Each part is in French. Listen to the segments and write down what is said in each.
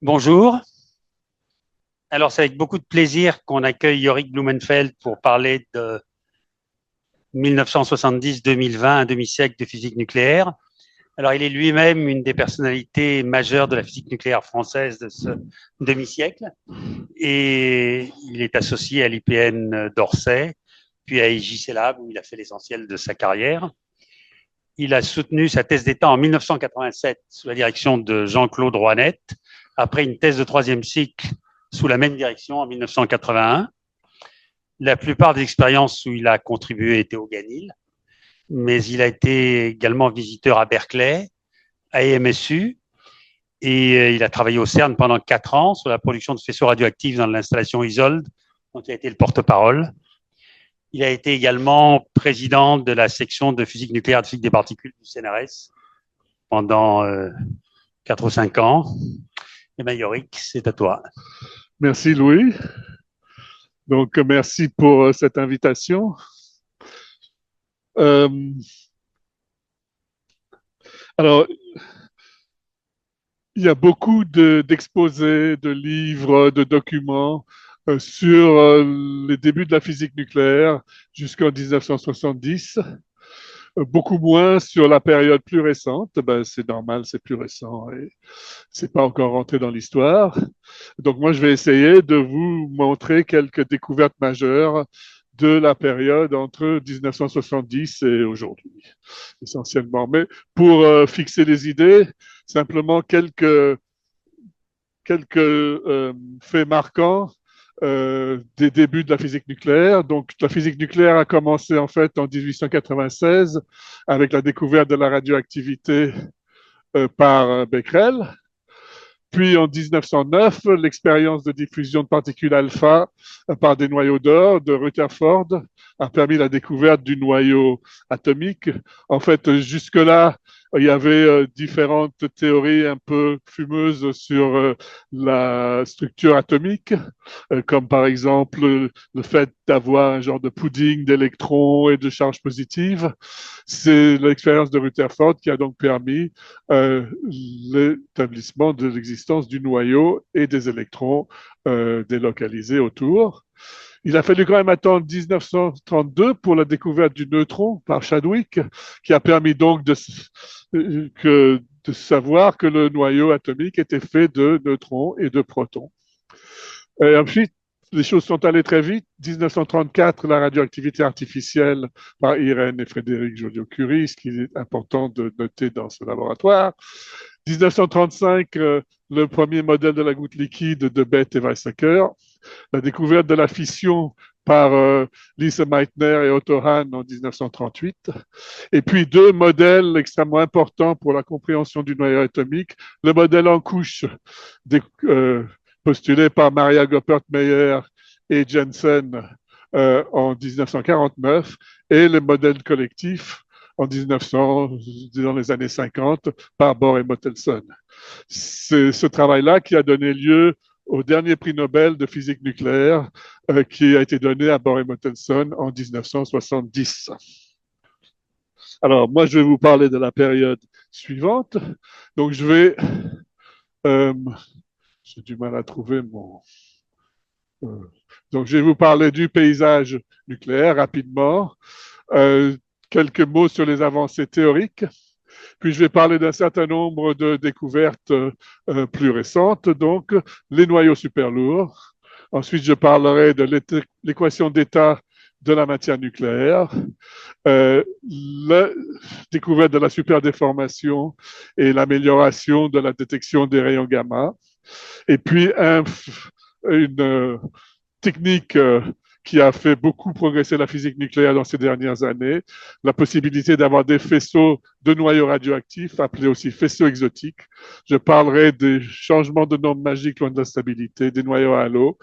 Bonjour. Alors, c'est avec beaucoup de plaisir qu'on accueille Yorick Blumenfeld pour parler de 1970-2020, un demi-siècle de physique nucléaire. Alors, il est lui-même une des personnalités majeures de la physique nucléaire française de ce demi-siècle et il est associé à l'IPN d'Orsay, puis à IJC où il a fait l'essentiel de sa carrière. Il a soutenu sa thèse d'État en 1987 sous la direction de Jean-Claude Rouanet, après une thèse de troisième cycle sous la même direction en 1981. La plupart des expériences où il a contribué étaient au Ganil, mais il a été également visiteur à Berkeley, à EMSU, et il a travaillé au CERN pendant 4 ans sur la production de faisceaux radioactifs dans l'installation Isolde, dont il a été le porte-parole. Il a été également président de la section de physique nucléaire de physique des particules du CNRS pendant 4 ou 5 ans. Et bien, Yorick, c'est à toi. Merci Louis. Donc merci pour cette invitation. Euh, alors, il y a beaucoup d'exposés, de livres, de documents sur les débuts de la physique nucléaire jusqu'en 1970. Beaucoup moins sur la période plus récente. Ben, c'est normal, c'est plus récent et c'est pas encore rentré dans l'histoire. Donc moi, je vais essayer de vous montrer quelques découvertes majeures de la période entre 1970 et aujourd'hui, essentiellement. Mais pour fixer les idées, simplement quelques faits marquants des débuts de la physique nucléaire. Donc, la physique nucléaire a commencé en fait en 1896 avec la découverte de la radioactivité par Becquerel. Puis en 1909, l'expérience de diffusion de particules alpha par des noyaux d'or de Rutherford a permis la découverte du noyau atomique. En fait, jusque-là, il y avait différentes théories un peu fumeuses sur la structure atomique, comme par exemple le fait d'avoir un genre de pudding d'électrons et de charges positives. C'est l'expérience de Rutherford qui a donc permis l'établissement de l'existence du noyau et des électrons délocalisés autour. Il a fallu quand même attendre 1932 pour la découverte du neutron par Chadwick, qui a permis donc de savoir que le noyau atomique était fait de neutrons et de protons. Et ensuite, les choses sont allées très vite. 1934, la radioactivité artificielle par Irène et Frédéric Joliot-Curie, ce qui est important de noter dans ce laboratoire. 1935, le premier modèle de la goutte liquide de Bethe et Weizsäcker. La découverte de la fission par Lise Meitner et Otto Hahn en 1938. Et puis deux modèles extrêmement importants pour la compréhension du noyau atomique. Le modèle en couche postulé par Maria Goeppert-Meyer et Jensen en 1949 et le modèle collectif en 1900, dans les années 50, par Bohr et Mottelson. C'est ce travail-là qui a donné lieu au dernier prix Nobel de physique nucléaire qui a été donné à Bohr et Mottelson en 1970. Alors, moi, je vais vous parler de la période suivante. Donc, euh, j'ai du mal à trouver mon. Euh, donc, je vais vous parler du paysage nucléaire rapidement. Euh, Quelques mots sur les avancées théoriques. Puis je vais parler d'un certain nombre de découvertes plus récentes, donc les noyaux superlourds. Ensuite, je parlerai de l'équation d'état de la matière nucléaire, la découverte de la superdéformation et l'amélioration de la détection des rayons gamma. Et puis une technique qui a fait beaucoup progresser la physique nucléaire dans ces dernières années, la possibilité d'avoir des faisceaux de noyaux radioactifs, appelés aussi faisceaux exotiques. Je parlerai des changements de normes magiques loin de la stabilité, des noyaux à halo,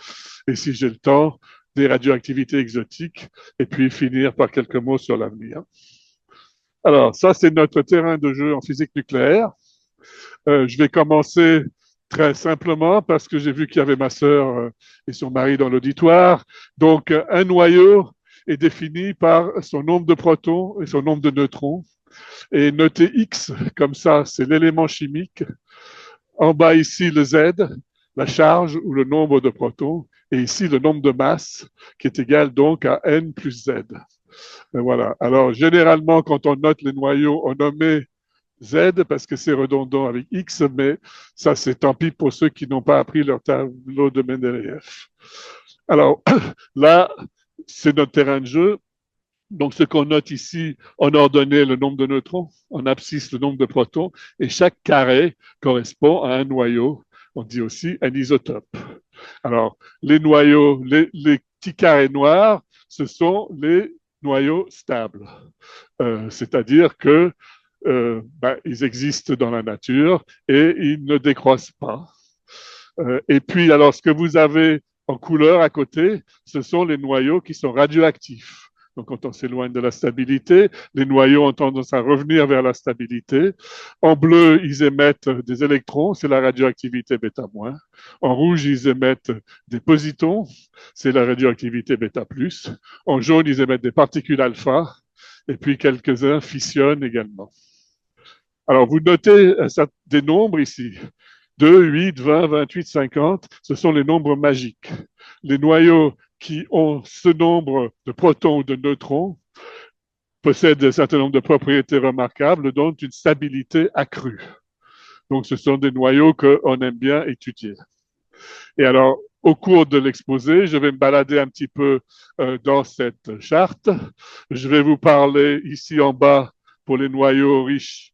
et si j'ai le temps, des radioactivités exotiques, et puis finir par quelques mots sur l'avenir. Alors, ça, c'est notre terrain de jeu en physique nucléaire. Je vais commencer très simplement parce que j'ai vu qu'il y avait ma sœur et son mari dans l'auditoire. Donc, un noyau est défini par son nombre de protons et son nombre de neutrons. Et noter X, comme ça, c'est l'élément chimique. En bas ici, le Z, la charge ou le nombre de protons, et ici le nombre de masses qui est égal donc à n plus z. Et voilà. Alors généralement, quand on note les noyaux, on nomme Z parce que c'est redondant avec X, mais ça c'est tant pis pour ceux qui n'ont pas appris leur tableau de Mendeleïev. Alors là, c'est notre terrain de jeu. Donc, ce qu'on note ici, en ordonnée, le nombre de neutrons, en abscisse, le nombre de protons, et chaque carré correspond à un noyau. On dit aussi un isotope. Alors, les noyaux, les petits carrés noirs, ce sont les noyaux stables. C'est-à-dire que ils existent dans la nature et ils ne décroissent pas. Et puis, alors, ce que vous avez en couleur à côté, ce sont les noyaux qui sont radioactifs. Donc, quand on s'éloigne de la stabilité, les noyaux ont tendance à revenir vers la stabilité. En bleu, ils émettent des électrons, c'est la radioactivité bêta-. En rouge, ils émettent des positons, c'est la radioactivité bêta+. En jaune, ils émettent des particules alpha, et puis quelques-uns fissionnent également. Alors, vous notez des nombres ici. 2, 8, 20, 28, 50, ce sont les nombres magiques. Les noyaux qui ont ce nombre de protons ou de neutrons possèdent un certain nombre de propriétés remarquables, dont une stabilité accrue. Donc, ce sont des noyaux qu'on aime bien étudier. Et alors, au cours de l'exposé, je vais me balader un petit peu dans cette charte. Je vais vous parler ici en bas pour les noyaux riches,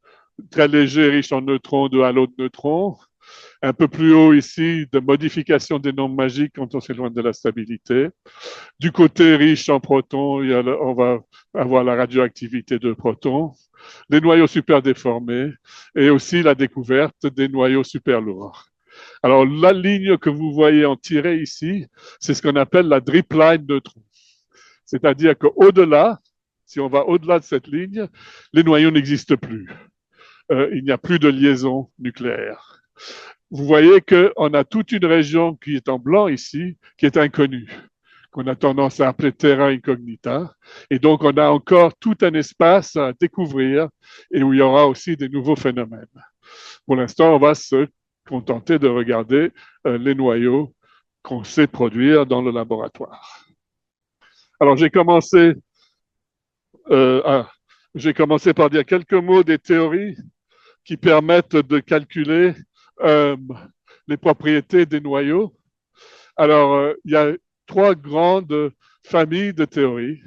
très légers, riches en neutrons, de halos de neutrons. Un peu plus haut ici, de modification des nombres magiques quand on s'éloigne de la stabilité. Du côté riche en protons, on va avoir la radioactivité de protons, les noyaux super déformés et aussi la découverte des noyaux super lourds. Alors, la ligne que vous voyez en tiré ici, c'est ce qu'on appelle la drip line neutrons. C'est-à-dire qu'au-delà, si on va au-delà de cette ligne, les noyaux n'existent plus. Il n'y a plus de liaison nucléaire. Vous voyez qu'on a toute une région qui est en blanc ici, qui est inconnue, qu'on a tendance à appeler terra incognita. Et donc, on a encore tout un espace à découvrir et où il y aura aussi des nouveaux phénomènes. Pour l'instant, on va se contenter de regarder les noyaux qu'on sait produire dans le laboratoire. Alors, j'ai commencé par dire quelques mots des théories qui permettent de calculer les propriétés des noyaux. Alors, il y a trois grandes familles de théories.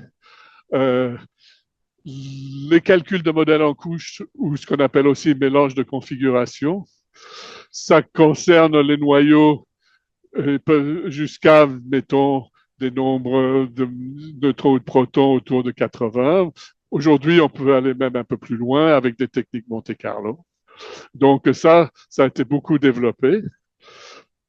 Les calculs de modèles en couche, ou ce qu'on appelle aussi mélange de configuration, ça concerne les noyaux jusqu'à, mettons, des nombres de neutrons ou de protons autour de 80. Aujourd'hui, on peut aller même un peu plus loin avec des techniques Monte-Carlo. Donc ça a été beaucoup développé.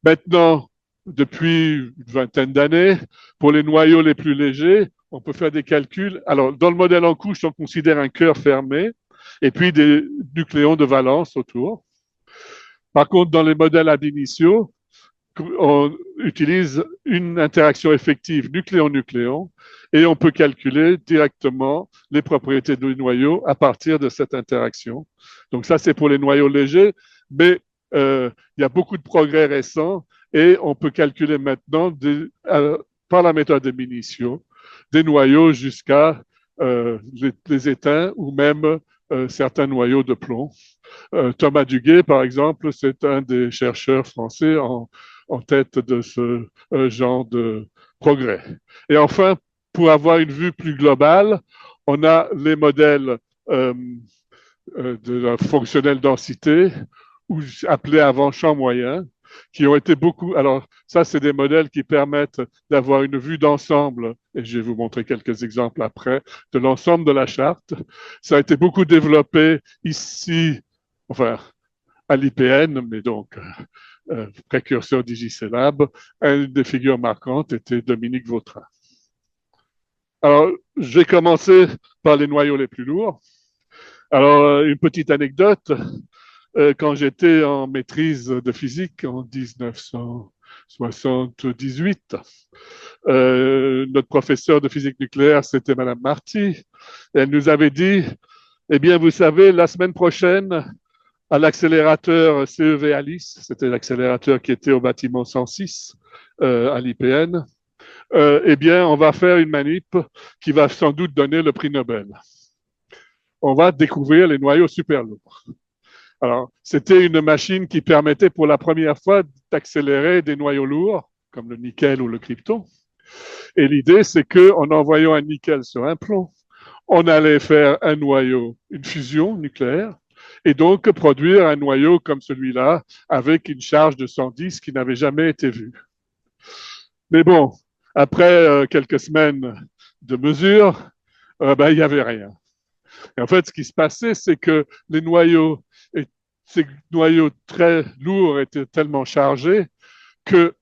Maintenant, depuis une vingtaine d'années, pour les noyaux les plus légers, on peut faire des calculs. Alors, dans le modèle en couche, on considère un cœur fermé et puis des nucléons de valence autour. Par contre, dans les modèles ad initio, on utilise une interaction effective nucléon-nucléon et on peut calculer directement les propriétés du noyau à partir de cette interaction. Donc ça, c'est pour les noyaux légers, mais il y a beaucoup de progrès récents et on peut calculer maintenant par la méthode de Minicio des noyaux jusqu'à les éteints ou même certains noyaux de plomb. Thomas Duguay, par exemple, c'est un des chercheurs français en tête de ce genre de progrès. Et enfin, pour avoir une vue plus globale, on a les modèles de la fonctionnelle densité, ou appelés avant champ moyen, qui ont été beaucoup. Alors, ça, c'est des modèles qui permettent d'avoir une vue d'ensemble, et je vais vous montrer quelques exemples après, de l'ensemble de la charte. Ça a été beaucoup développé ici, enfin, à l'IPN, mais donc précurseur d'IGCLab. Une des figures marquantes était Dominique Vautrin. Alors, je vais commencer par les noyaux les plus lourds. Alors, une petite anecdote. Quand j'étais en maîtrise de physique en 1978, notre professeur de physique nucléaire, c'était Madame Marty. Elle nous avait dit, eh bien, vous savez, la semaine prochaine, à l'accélérateur CEV Alice, c'était l'accélérateur qui était au bâtiment 106 à l'IPN, eh bien, on va faire une manip qui va sans doute donner le prix Nobel. On va découvrir les noyaux super lourds. Alors, c'était une machine qui permettait pour la première fois d'accélérer des noyaux lourds, comme le nickel ou le krypton. Et l'idée, c'est qu'en envoyant un nickel sur un plomb, on allait faire un noyau, une fusion nucléaire, et donc produire un noyau comme celui-là, avec une charge de 110 qui n'avait jamais été vue. Mais bon, après quelques semaines de mesures, il n'y avait rien. Et en fait, ce qui se passait, c'est que les noyaux, ces noyaux très lourds étaient tellement chargés que,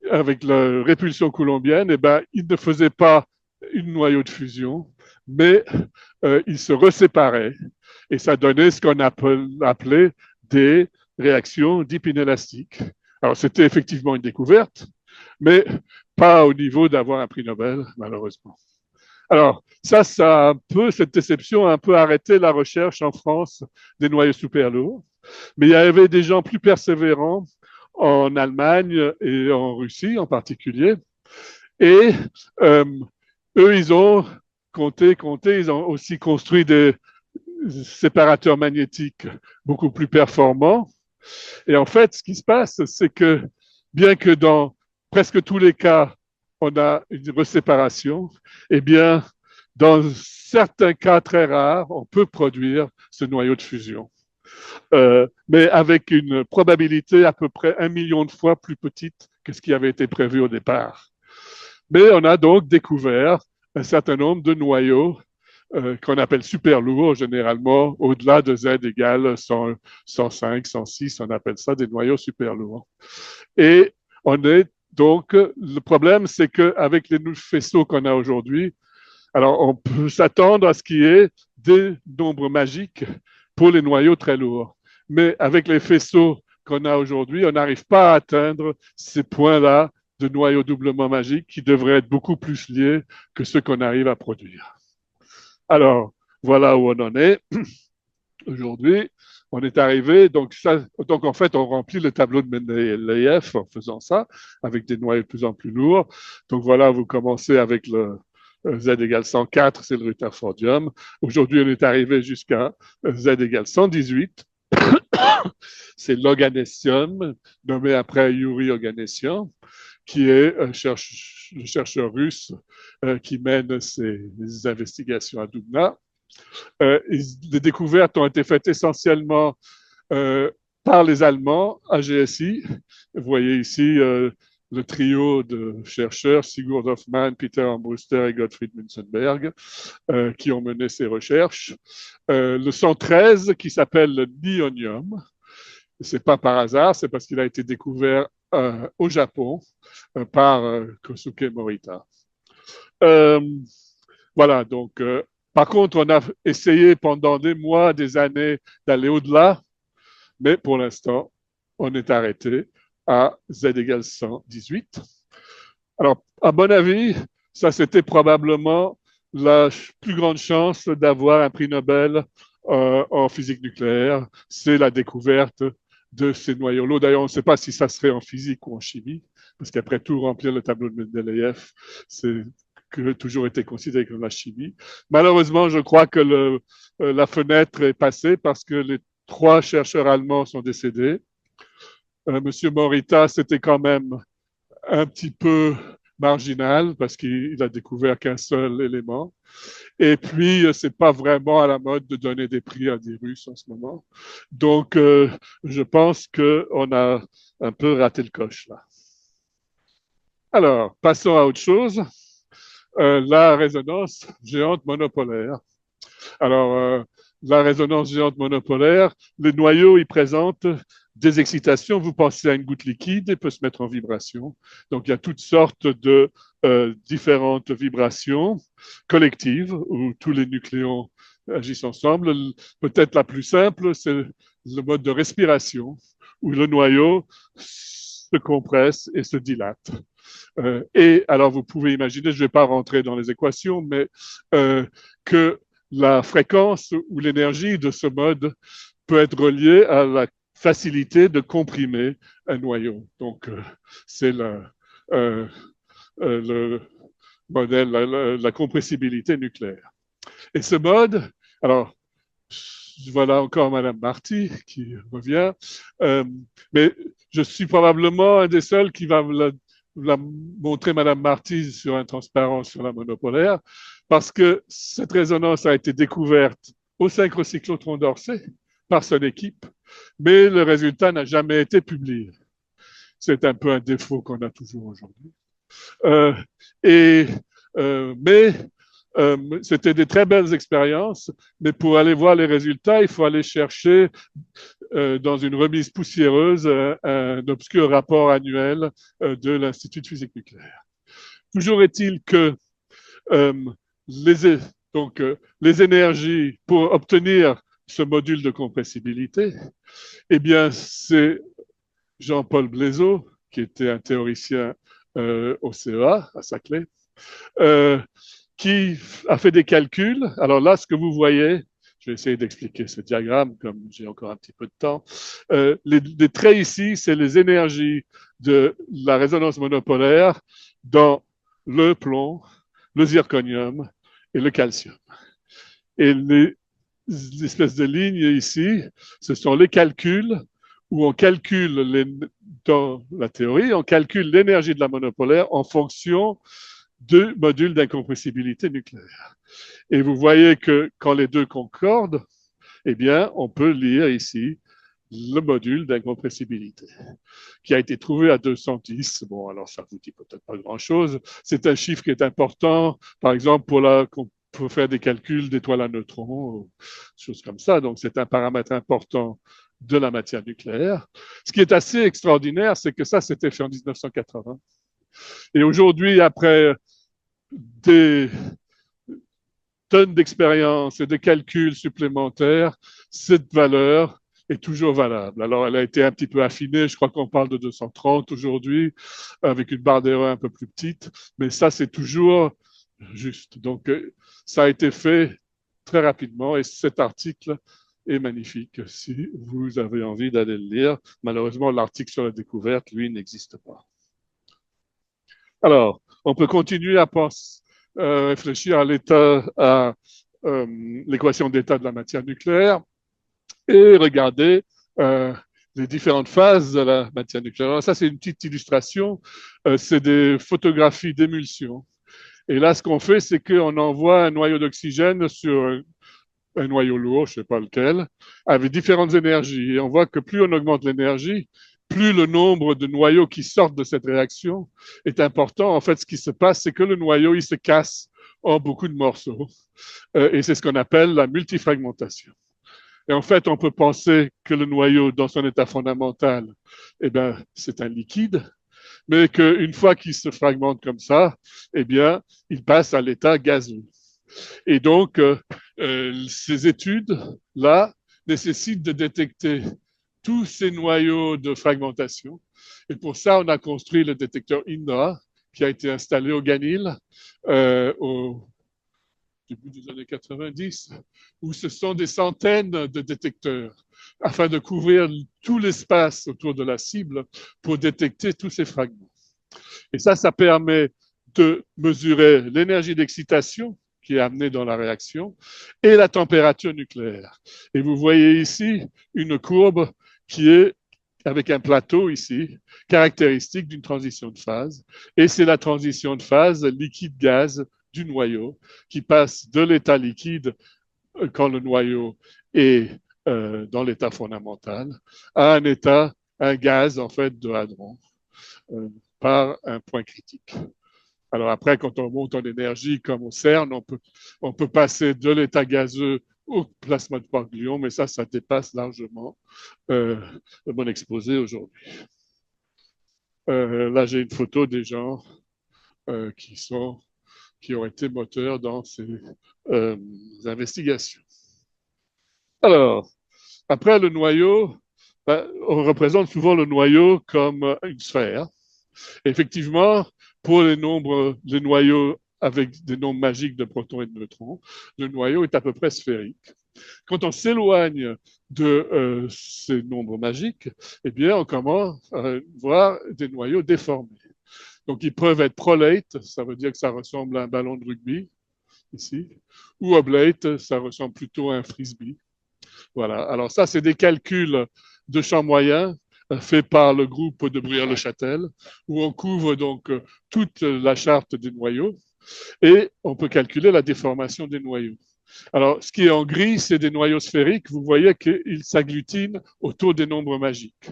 avec la répulsion coulombienne, ils ne faisaient pas une noyau de fusion, mais ils se reséparaient. Et ça donnait ce qu'on appelait des réactions deep inélastiques. Alors, c'était effectivement une découverte, mais pas au niveau d'avoir un prix Nobel, malheureusement. Alors, ça a un peu, cette déception a un peu arrêté la recherche en France des noyaux super lourds. Mais il y avait des gens plus persévérants en Allemagne et en Russie en particulier. Et eux, ils ont compté, ils ont aussi construit des séparateurs magnétiques beaucoup plus performants. Et en fait, ce qui se passe, c'est que bien que dans presque tous les cas, on a une reséparation, eh bien, dans certains cas très rares, on peut produire ce noyau de fusion. Mais avec une probabilité à peu près 1 million de fois plus petite que ce qui avait été prévu au départ. Mais on a donc découvert un certain nombre de noyaux qu'on appelle super lourds, généralement au-delà de Z égale 100, 105, 106, on appelle ça des noyaux super lourds. Et on est donc, le problème, c'est qu'avec les faisceaux qu'on a aujourd'hui, alors on peut s'attendre à ce qu'il y ait des nombres magiques pour les noyaux très lourds. Mais avec les faisceaux qu'on a aujourd'hui, on n'arrive pas à atteindre ces points-là de noyaux doublement magiques qui devraient être beaucoup plus liés que ceux qu'on arrive à produire. Alors, voilà où on en est. Aujourd'hui, on est arrivé, donc en fait, on remplit le tableau de Mendeleïev en faisant ça, avec des noyaux de plus en plus lourds. Donc voilà, vous commencez avec le Z égale 104, c'est le rutherfordium. Aujourd'hui, on est arrivé jusqu'à Z égale 118. C'est l'oganessium, nommé après Yuri Oganessian, qui est le chercheur russe qui mène ses investigations à Dubna. Les découvertes ont été faites essentiellement par les Allemands à GSI. Vous voyez ici le trio de chercheurs, Sigurd Hoffmann, Peter Armbruster et Gottfried Münzenberg, qui ont mené ces recherches. Le 113, qui s'appelle le nionium, c'est pas par hasard, c'est parce qu'il a été découvert au Japon par Kosuke Morita. Voilà, donc par contre, on a essayé pendant des mois, des années d'aller au-delà, mais pour l'instant, on est arrêté à Z égale 118. Alors, à mon avis, ça c'était probablement la plus grande chance d'avoir un prix Nobel en physique nucléaire, c'est la découverte de ces noyaux lourds. D'ailleurs, on ne sait pas si ça serait en physique ou en chimie, parce qu'après tout, remplir le tableau de Mendeleïev, c'est toujours été considéré comme la chimie. Malheureusement, je crois que la fenêtre est passée parce que les 3 chercheurs allemands sont décédés. Monsieur Morita, c'était quand même un petit peu marginal parce qu'il a découvert qu'un seul élément. Et puis, c'est pas vraiment à la mode de donner des prix à des Russes en ce moment. Donc, je pense qu'on a un peu raté le coche là. Alors, passons à autre chose. La résonance géante monopolaire. Alors, la résonance géante monopolaire, les noyaux, ils présentent des excitations. Vous pensez à une goutte liquide, elle peut se mettre en vibration. Donc, il y a toutes sortes de différentes vibrations collectives où tous les nucléons agissent ensemble. Peut-être la plus simple, c'est le mode de respiration où le noyau se compresse et se dilate. Et alors, vous pouvez imaginer, je ne vais pas rentrer dans les équations, mais que la fréquence ou l'énergie de ce mode peut être relié à la facilité de comprimer un noyau. Donc, c'est le modèle, la compressibilité nucléaire. Et ce mode, alors, voilà encore Madame Marty qui revient, mais je suis probablement un des seuls qui va la montrer Madame Marty sur un transparent sur la monopolaire, parce que cette résonance a été découverte au synchrocyclotron d'Orsay par son équipe, mais le résultat n'a jamais été publié. C'est un peu un défaut qu'on a toujours aujourd'hui. Euh, et, mais c'était des très belles expériences, mais pour aller voir les résultats, il faut aller chercher dans une remise poussiéreuse un obscur rapport annuel de l'Institut de physique nucléaire. Toujours est-il que euh, les, donc, les énergies pour obtenir ce module de compressibilité, eh bien, c'est Jean-Paul Blaiseau, qui était un théoricien au CEA, à Saclay, qui a fait des calculs. Alors là, ce que vous voyez, je vais essayer d'expliquer ce diagramme comme j'ai encore un petit peu de temps. Les traits ici, c'est les énergies de la résonance monopolaire dans le plomb, le zirconium et le calcium. Et les espèces de lignes ici, ce sont les calculs où on calcule dans la théorie, on calcule l'énergie de la monopolaire en fonction du module d'incompressibilité nucléaire. Et vous voyez que quand les deux concordent, eh bien, on peut lire ici le module d'incompressibilité qui a été trouvé à 210. Bon, alors ça vous dit peut-être pas grand-chose. C'est un chiffre qui est important, par exemple, pour faire des calculs d'étoiles à neutrons, choses comme ça. Donc, c'est un paramètre important de la matière nucléaire. Ce qui est assez extraordinaire, c'est que ça, c'était fait en 1980. Et aujourd'hui, après des tonnes d'expérience et de calculs supplémentaires, cette valeur est toujours valable. Alors, elle a été un petit peu affinée. Je crois qu'on parle de 230 aujourd'hui, avec une barre d'erreur un peu plus petite. Mais ça, c'est toujours juste. Donc, ça a été fait très rapidement. Et cet article est magnifique si vous avez envie d'aller le lire. Malheureusement, l'article sur la découverte, lui, n'existe pas. Alors, on peut continuer à penser, réfléchir à l'état, à l'équation d'état de la matière nucléaire et regarder les différentes phases de la matière nucléaire. Alors ça, c'est une petite illustration. C'est des photographies d'émulsion. Et là, ce qu'on fait, c'est qu'on envoie un noyau d'oxygène sur un noyau lourd, je ne sais pas lequel, avec différentes énergies. Et on voit que plus on augmente l'énergie, plus le nombre de noyaux qui sortent de cette réaction est important. En fait, ce qui se passe, c'est que le noyau, il se casse en beaucoup de morceaux. Et c'est ce qu'on appelle la multifragmentation. Et en fait, on peut penser que le noyau, dans son état fondamental, eh bien, c'est un liquide, mais qu'une fois qu'il se fragmente comme ça, eh bien, il passe à l'état gazeux. Et donc, ces études-là nécessitent de détecter tous ces noyaux de fragmentation. Et pour ça, on a construit le détecteur Indra, qui a été installé au Ganil au début des années 90, où ce sont des centaines de détecteurs afin de couvrir tout l'espace autour de la cible pour détecter tous ces fragments. Et ça permet de mesurer l'énergie d'excitation qui est amenée dans la réaction et la température nucléaire. Et vous voyez ici une courbe qui est avec un plateau ici, caractéristique d'une transition de phase. Et c'est la transition de phase liquide-gaz du noyau qui passe de l'état liquide quand le noyau est dans l'état fondamental à un gaz en fait de hadron par un point critique. Alors après, quand on monte en énergie comme au CERN, on peut passer de l'état gazeux au plasma de Quark-gluon, mais ça dépasse largement mon exposé aujourd'hui. Là, j'ai une photo des gens qui ont été moteurs dans ces investigations. Alors, après le noyau, on représente souvent le noyau comme une sphère. Effectivement, pour les noyaux avec des nombres magiques de protons et de neutrons, le noyau est à peu près sphérique. Quand on s'éloigne de ces nombres magiques, eh bien, on commence à voir des noyaux déformés. Donc, ils peuvent être prolate, ça veut dire que ça ressemble à un ballon de rugby, ici, ou oblate, ça ressemble plutôt à un frisbee. Voilà. Alors, ça, c'est des calculs de champ moyen faits par le groupe de Bruyère-le-Châtel, où on couvre donc toute la charte des noyaux et on peut calculer la déformation des noyaux. Alors, ce qui est en gris, c'est des noyaux sphériques. Vous voyez qu'ils s'agglutinent autour des nombres magiques.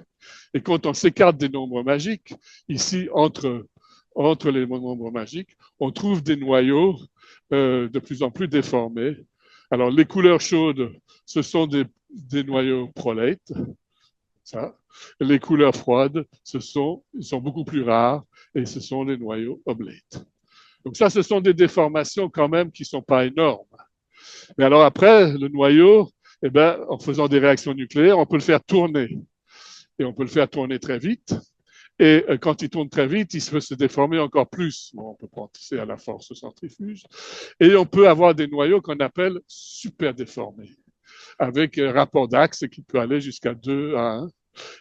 Et quand on s'écarte des nombres magiques, ici, entre les nombres magiques, on trouve des noyaux de plus en plus déformés. Alors, les couleurs chaudes, ce sont des noyaux prolate, ça. Les couleurs froides, ils sont beaucoup plus rares et ce sont les noyaux oblate. Donc ça, ce sont des déformations quand même qui ne sont pas énormes. Mais alors après, le noyau, eh ben, en faisant des réactions nucléaires, on peut le faire tourner. Et on peut le faire tourner très vite. Et quand il tourne très vite, il peut se déformer encore plus. Bon, on peut penser à la force centrifuge. Et on peut avoir des noyaux qu'on appelle super déformés, avec un rapport d'axe qui peut aller jusqu'à 2 à 1.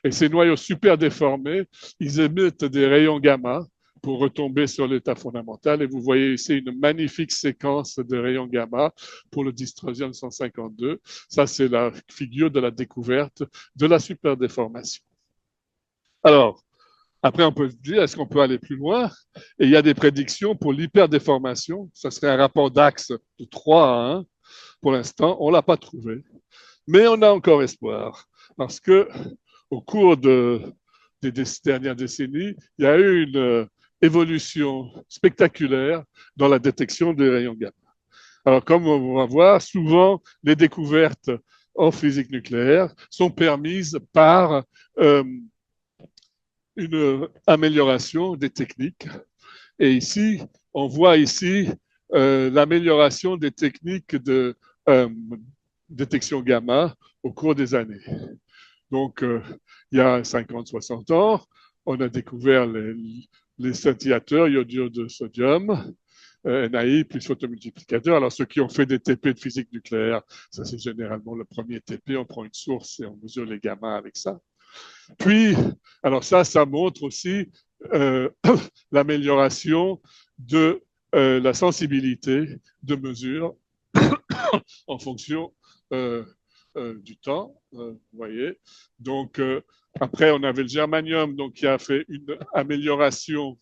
Et ces noyaux super déformés, ils émettent des rayons gamma pour retomber sur l'état fondamental. Et vous voyez ici une magnifique séquence de rayons gamma pour le dysprosium 152. Ça, c'est la figure de la découverte de la superdéformation. Alors, après, on peut se dire, est-ce qu'on peut aller plus loin? Et il y a des prédictions pour l'hyperdéformation. Ça serait un rapport d'axe de 3 à 1. Pour l'instant, on ne l'a pas trouvé. Mais on a encore espoir. Parce que au cours des dernières décennies, il y a eu une évolution spectaculaire dans la détection des rayons gamma. Alors, comme on va voir, souvent, les découvertes en physique nucléaire sont permises par une amélioration des techniques. Et ici, on voit ici l'amélioration des techniques de détection gamma au cours des années. Donc, il y a 50, 60 ans, on a découvert les scintillateurs iodure de sodium, NAI plus photomultiplicateur. Alors, ceux qui ont fait des TP de physique nucléaire, ça c'est généralement le premier TP, on prend une source et on mesure les gamma avec ça. Puis, alors ça montre aussi l'amélioration de la sensibilité de mesure en fonction du temps, vous voyez. Donc, après, on avait le germanium donc, qui a fait une amélioration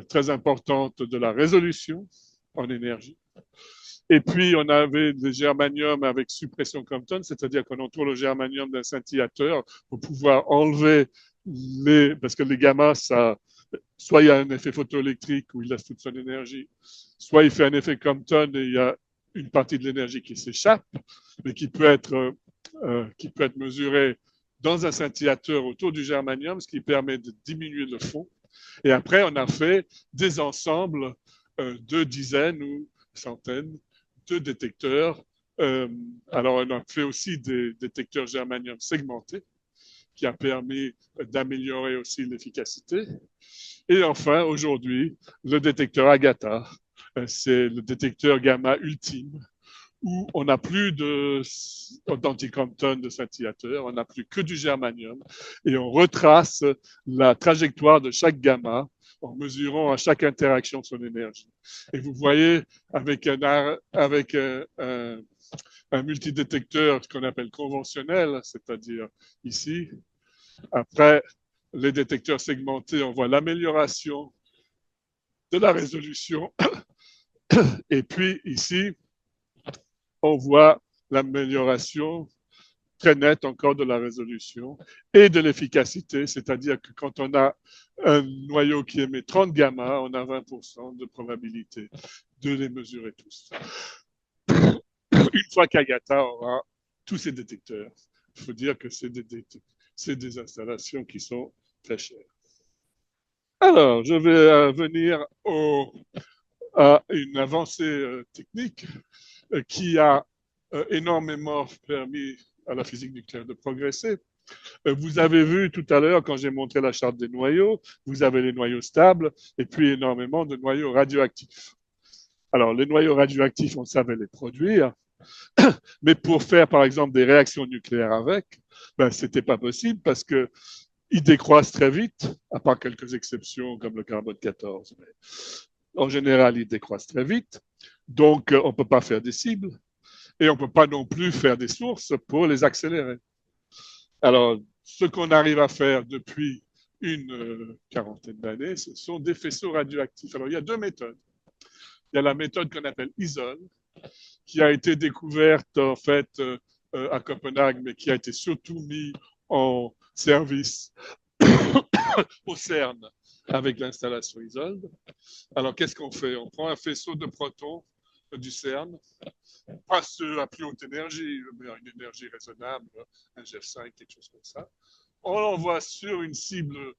très importante de la résolution en énergie. Et puis, on avait des germaniums avec suppression Compton, c'est-à-dire qu'on entoure le germanium d'un scintillateur pour pouvoir enlever parce que les gamma, ça, soit il y a un effet photoélectrique où il laisse toute son énergie, soit il fait un effet Compton et il y a une partie de l'énergie qui s'échappe, mais qui peut être mesurée dans un scintillateur autour du germanium, ce qui permet de diminuer le fond. Et après, on a fait des ensembles de dizaines ou centaines de détecteurs. Alors, on a fait aussi des détecteurs germanium segmentés, qui a permis d'améliorer aussi l'efficacité. Et enfin, aujourd'hui, le détecteur Agatha, c'est le détecteur gamma ultime, où on n'a plus d'anti-Compton de scintillateur, on n'a plus que du germanium, et on retrace la trajectoire de chaque gamma en mesurant à chaque interaction son énergie. Et vous voyez, avec un multidétecteur qu'on appelle conventionnel, c'est-à-dire ici, après les détecteurs segmentés, on voit l'amélioration de la résolution. Et puis ici, on voit l'amélioration très nette encore de la résolution et de l'efficacité, c'est-à-dire que quand on a un noyau qui émet 30 gamma, on a 20% de probabilité de les mesurer tous. Une fois qu'Agatha aura tous ces détecteurs, il faut dire que c'est des installations qui sont très chères. Alors, je vais venir à une avancée technique qui a énormément permis à la physique nucléaire de progresser. Vous avez vu tout à l'heure, quand j'ai montré la charte des noyaux, vous avez les noyaux stables et puis énormément de noyaux radioactifs. Alors, les noyaux radioactifs, on savait les produire. Mais pour faire, par exemple, des réactions nucléaires avec, ben, c'était pas possible parce que ils décroissent très vite, à part quelques exceptions comme le carbone 14. Mais en général, ils décroissent très vite. Donc, on ne peut pas faire des cibles et on ne peut pas non plus faire des sources pour les accélérer. Alors, ce qu'on arrive à faire depuis une quarantaine d'années, ce sont des faisceaux radioactifs. Alors, il y a deux méthodes. Il y a la méthode qu'on appelle ISOL, qui a été découverte en fait à Copenhague, mais qui a été surtout mis en service au CERN avec l'installation ISOLD. Alors, qu'est-ce qu'on fait? On prend un faisceau de protons du CERN, pas ceux à plus haute énergie, mais une énergie raisonnable, un GeF5, quelque chose comme ça. On l'envoie sur une cible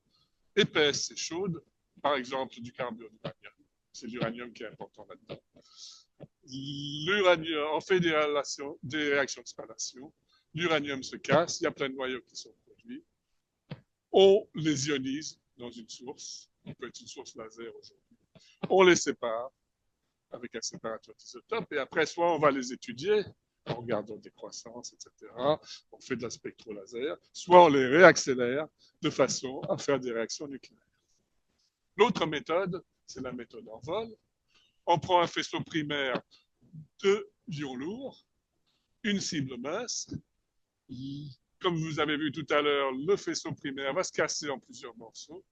épaisse et chaude, par exemple du carbure d'uranium. C'est l'uranium qui est important là-dedans. L'uranium, on fait des réactions de spallation. L'uranium se casse, il y a plein de noyaux qui sont produits. On les ionise dans une source, on peut être une source laser aujourd'hui. On les sépare avec un séparateur d'isotope et après, soit on va les étudier en regardant des croissances, etc. On fait de la spectrolaser, soit on les réaccélère de façon à faire des réactions nucléaires. L'autre méthode, c'est la méthode en vol. On prend un faisceau primaire de ions lourds, une cible mince. Comme vous avez vu tout à l'heure, le faisceau primaire va se casser en plusieurs morceaux.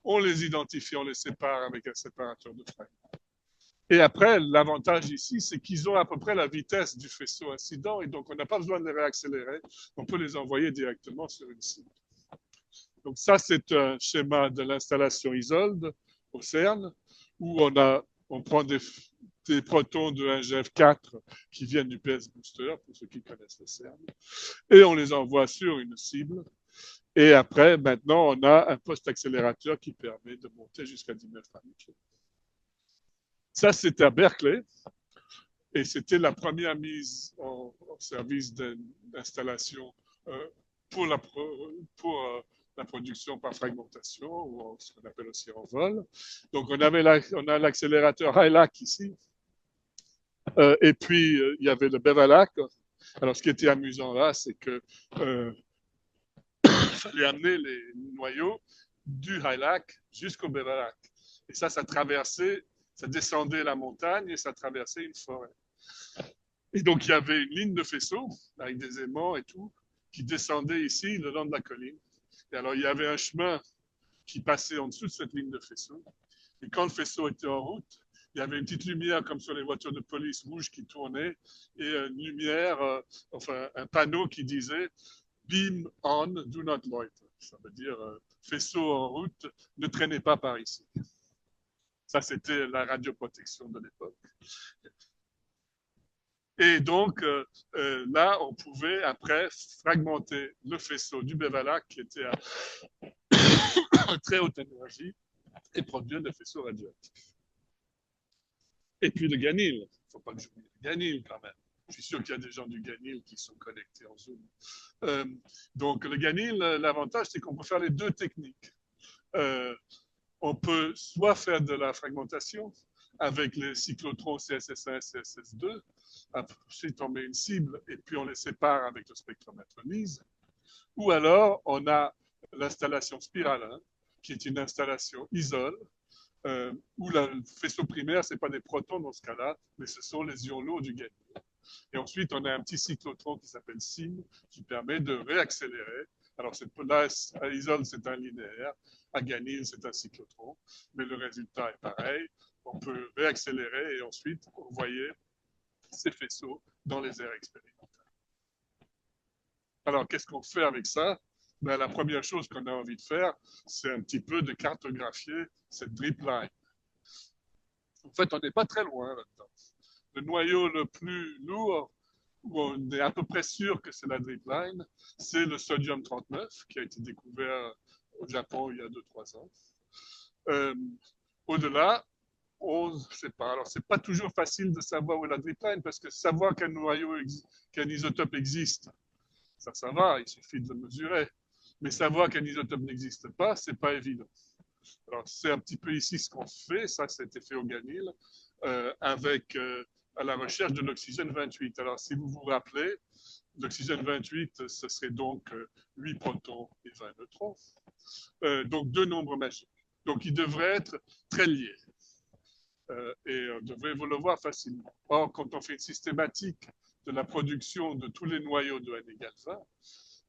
On les identifie, on les sépare avec un séparateur de fragments. Et après, l'avantage ici, c'est qu'ils ont à peu près la vitesse du faisceau incident et donc on n'a pas besoin de les réaccélérer. On peut les envoyer directement sur une cible. Donc ça, c'est un schéma de l'installation ISOLD au CERN où on prend des protons de 1GeF4 qui viennent du PS Booster, pour ceux qui connaissent le CERN, et on les envoie sur une cible. Et après, maintenant, on a un post-accélérateur qui permet de monter jusqu'à 10 mètres à mètre. Ça, c'était à Berkeley. Et c'était la première mise en service d'installation pour la production par fragmentation, ou ce qu'on appelle aussi en vol. Donc, on a l'accélérateur HiLAC ici. Et puis, il y avait le Bevalac. Alors, ce qui était amusant là, c'est que fallait amener les noyaux du HiLAC jusqu'au Bevalac. Et ça traversait, ça descendait la montagne et ça traversait une forêt. Et donc, il y avait une ligne de faisceau avec des aimants et tout qui descendait ici le long de la colline. Et alors, il y avait un chemin qui passait en dessous de cette ligne de faisceau. Et quand le faisceau était en route, il y avait une petite lumière comme sur les voitures de police rouges qui tournait et une lumière, enfin un panneau qui disait Beam on, do not loiter. Ça veut dire faisceau en route, ne traînez pas par ici. Ça, c'était la radioprotection de l'époque. Et donc, là, on pouvait après fragmenter le faisceau du Bevalac qui était à très haute énergie et produire des faisceaux radioactifs. Et puis le Ganil, il ne faut pas que j'oublie le Ganil quand même. Je suis sûr qu'il y a des gens du Ganil qui sont connectés en Zoom. Donc le Ganil, l'avantage, c'est qu'on peut faire les deux techniques. On peut soit faire de la fragmentation avec les cyclotrons CSS1 et CSS2, ensuite on met une cible et puis on les sépare avec le spectromètre LISE, ou alors on a l'installation Spiral 1, qui est une installation isole, où le faisceau primaire, ce n'est pas des protons dans ce cas-là, mais ce sont les ions lourds du Ganil. Et ensuite, on a un petit cyclotron qui s'appelle SIM, qui permet de réaccélérer. Alors là, à isole, c'est un linéaire, à Ganil, c'est un cyclotron, mais le résultat est pareil. On peut réaccélérer et ensuite envoyer ces faisceaux dans les aires expérimentales. Alors, qu'est-ce qu'on fait avec ça? Ben, la première chose qu'on a envie de faire, c'est un petit peu de cartographier cette drip line. En fait, on n'est pas très loin là-dedans. Le noyau le plus lourd, où on est à peu près sûr que c'est la drip line, c'est le sodium 39, qui a été découvert au Japon il y a 2-3 ans. Au-delà, on ne sait pas. Alors, c'est pas toujours facile de savoir où est la drip line, parce que savoir qu'un noyau, qu'un isotope existe, ça va, il suffit de le mesurer. Mais savoir qu'un isotope n'existe pas, c'est pas évident. Alors, c'est un petit peu ici ce qu'on fait. Ça, c'était fait au Ganil avec à la recherche de l'oxygène 28. Alors, si vous vous rappelez, l'oxygène 28, ce serait donc 8 protons et 20 neutrons. Donc, deux nombres magiques. Donc, ils devraient être très liés. Et on devrait vous le voir facilement. Or, quand on fait une systématique de la production de tous les noyaux de n égale 20,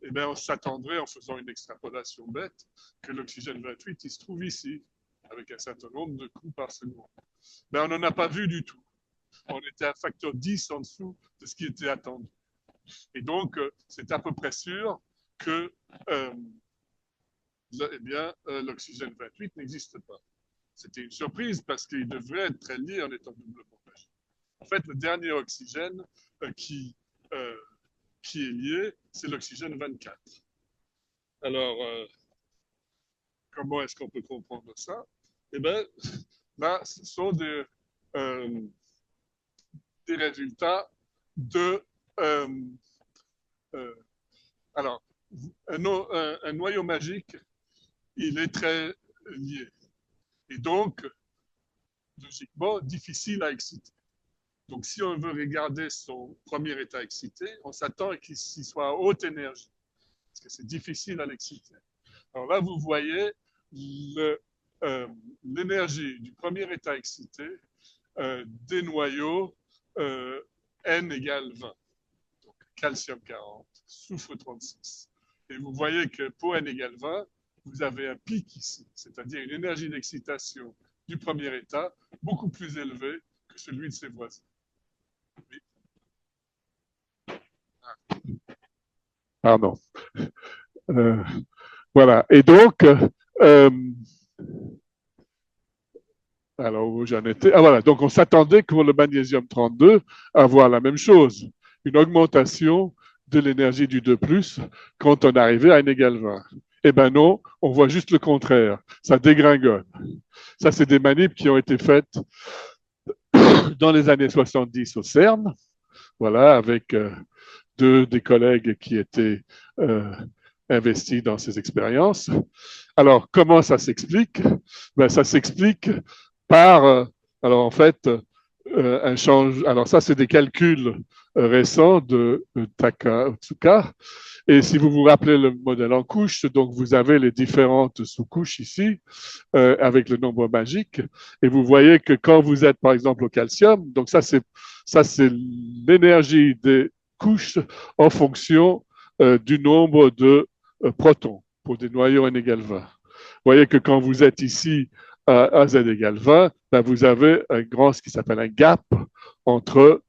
eh bien, on s'attendrait, en faisant une extrapolation bête, que l'oxygène 28, il se trouve ici, avec un certain nombre de coups par seconde. Mais on n'en a pas vu du tout. On était à facteur 10 en dessous de ce qui était attendu. Et donc, c'est à peu près sûr que l'oxygène 28 n'existe pas. C'était une surprise parce qu'il devrait être très lié en étant doublement magique. En fait, le dernier oxygène qui est lié, c'est l'oxygène 24. Alors, comment est-ce qu'on peut comprendre ça? Eh bien, là, ce sont des résultats de... alors, un noyau magique, il est très lié. Et donc, logiquement, difficile à exciter. Donc, si on veut regarder son premier état excité, on s'attend qu'il soit à haute énergie, parce que c'est difficile à l'exciter. Alors là, vous voyez l'énergie du premier état excité des noyaux N égale 20. Donc, calcium 40, soufre 36. Et vous voyez que pour N égale 20, vous avez un pic ici, c'est-à-dire une énergie d'excitation du premier état beaucoup plus élevée que celui de ses voisins. Oui. Pardon. Voilà. Et donc, alors où j'en étais. Ah voilà. Donc, on s'attendait pour le magnésium 32 à voir la même chose, une augmentation de l'énergie du 2 quand on arrivait à N égale 20. Eh bien non, on voit juste le contraire. Ça dégringole. Ça, c'est des manips qui ont été faites dans les années 70 au CERN, voilà, avec deux des collègues qui étaient investis dans ces expériences. Alors, comment ça s'explique? Ben, ça s'explique par, alors en fait, un change. Alors ça, c'est des calculs récents de Takatsuka. Et si vous vous rappelez le modèle en couches, donc vous avez les différentes sous-couches ici, avec le nombre magique. Et vous voyez que quand vous êtes, par exemple, au calcium, donc ça, c'est l'énergie des couches en fonction du nombre de protons pour des noyaux n égale 20. Vous voyez que quand vous êtes ici à z égale 20, ben vous avez un grand, ce qui s'appelle un gap entre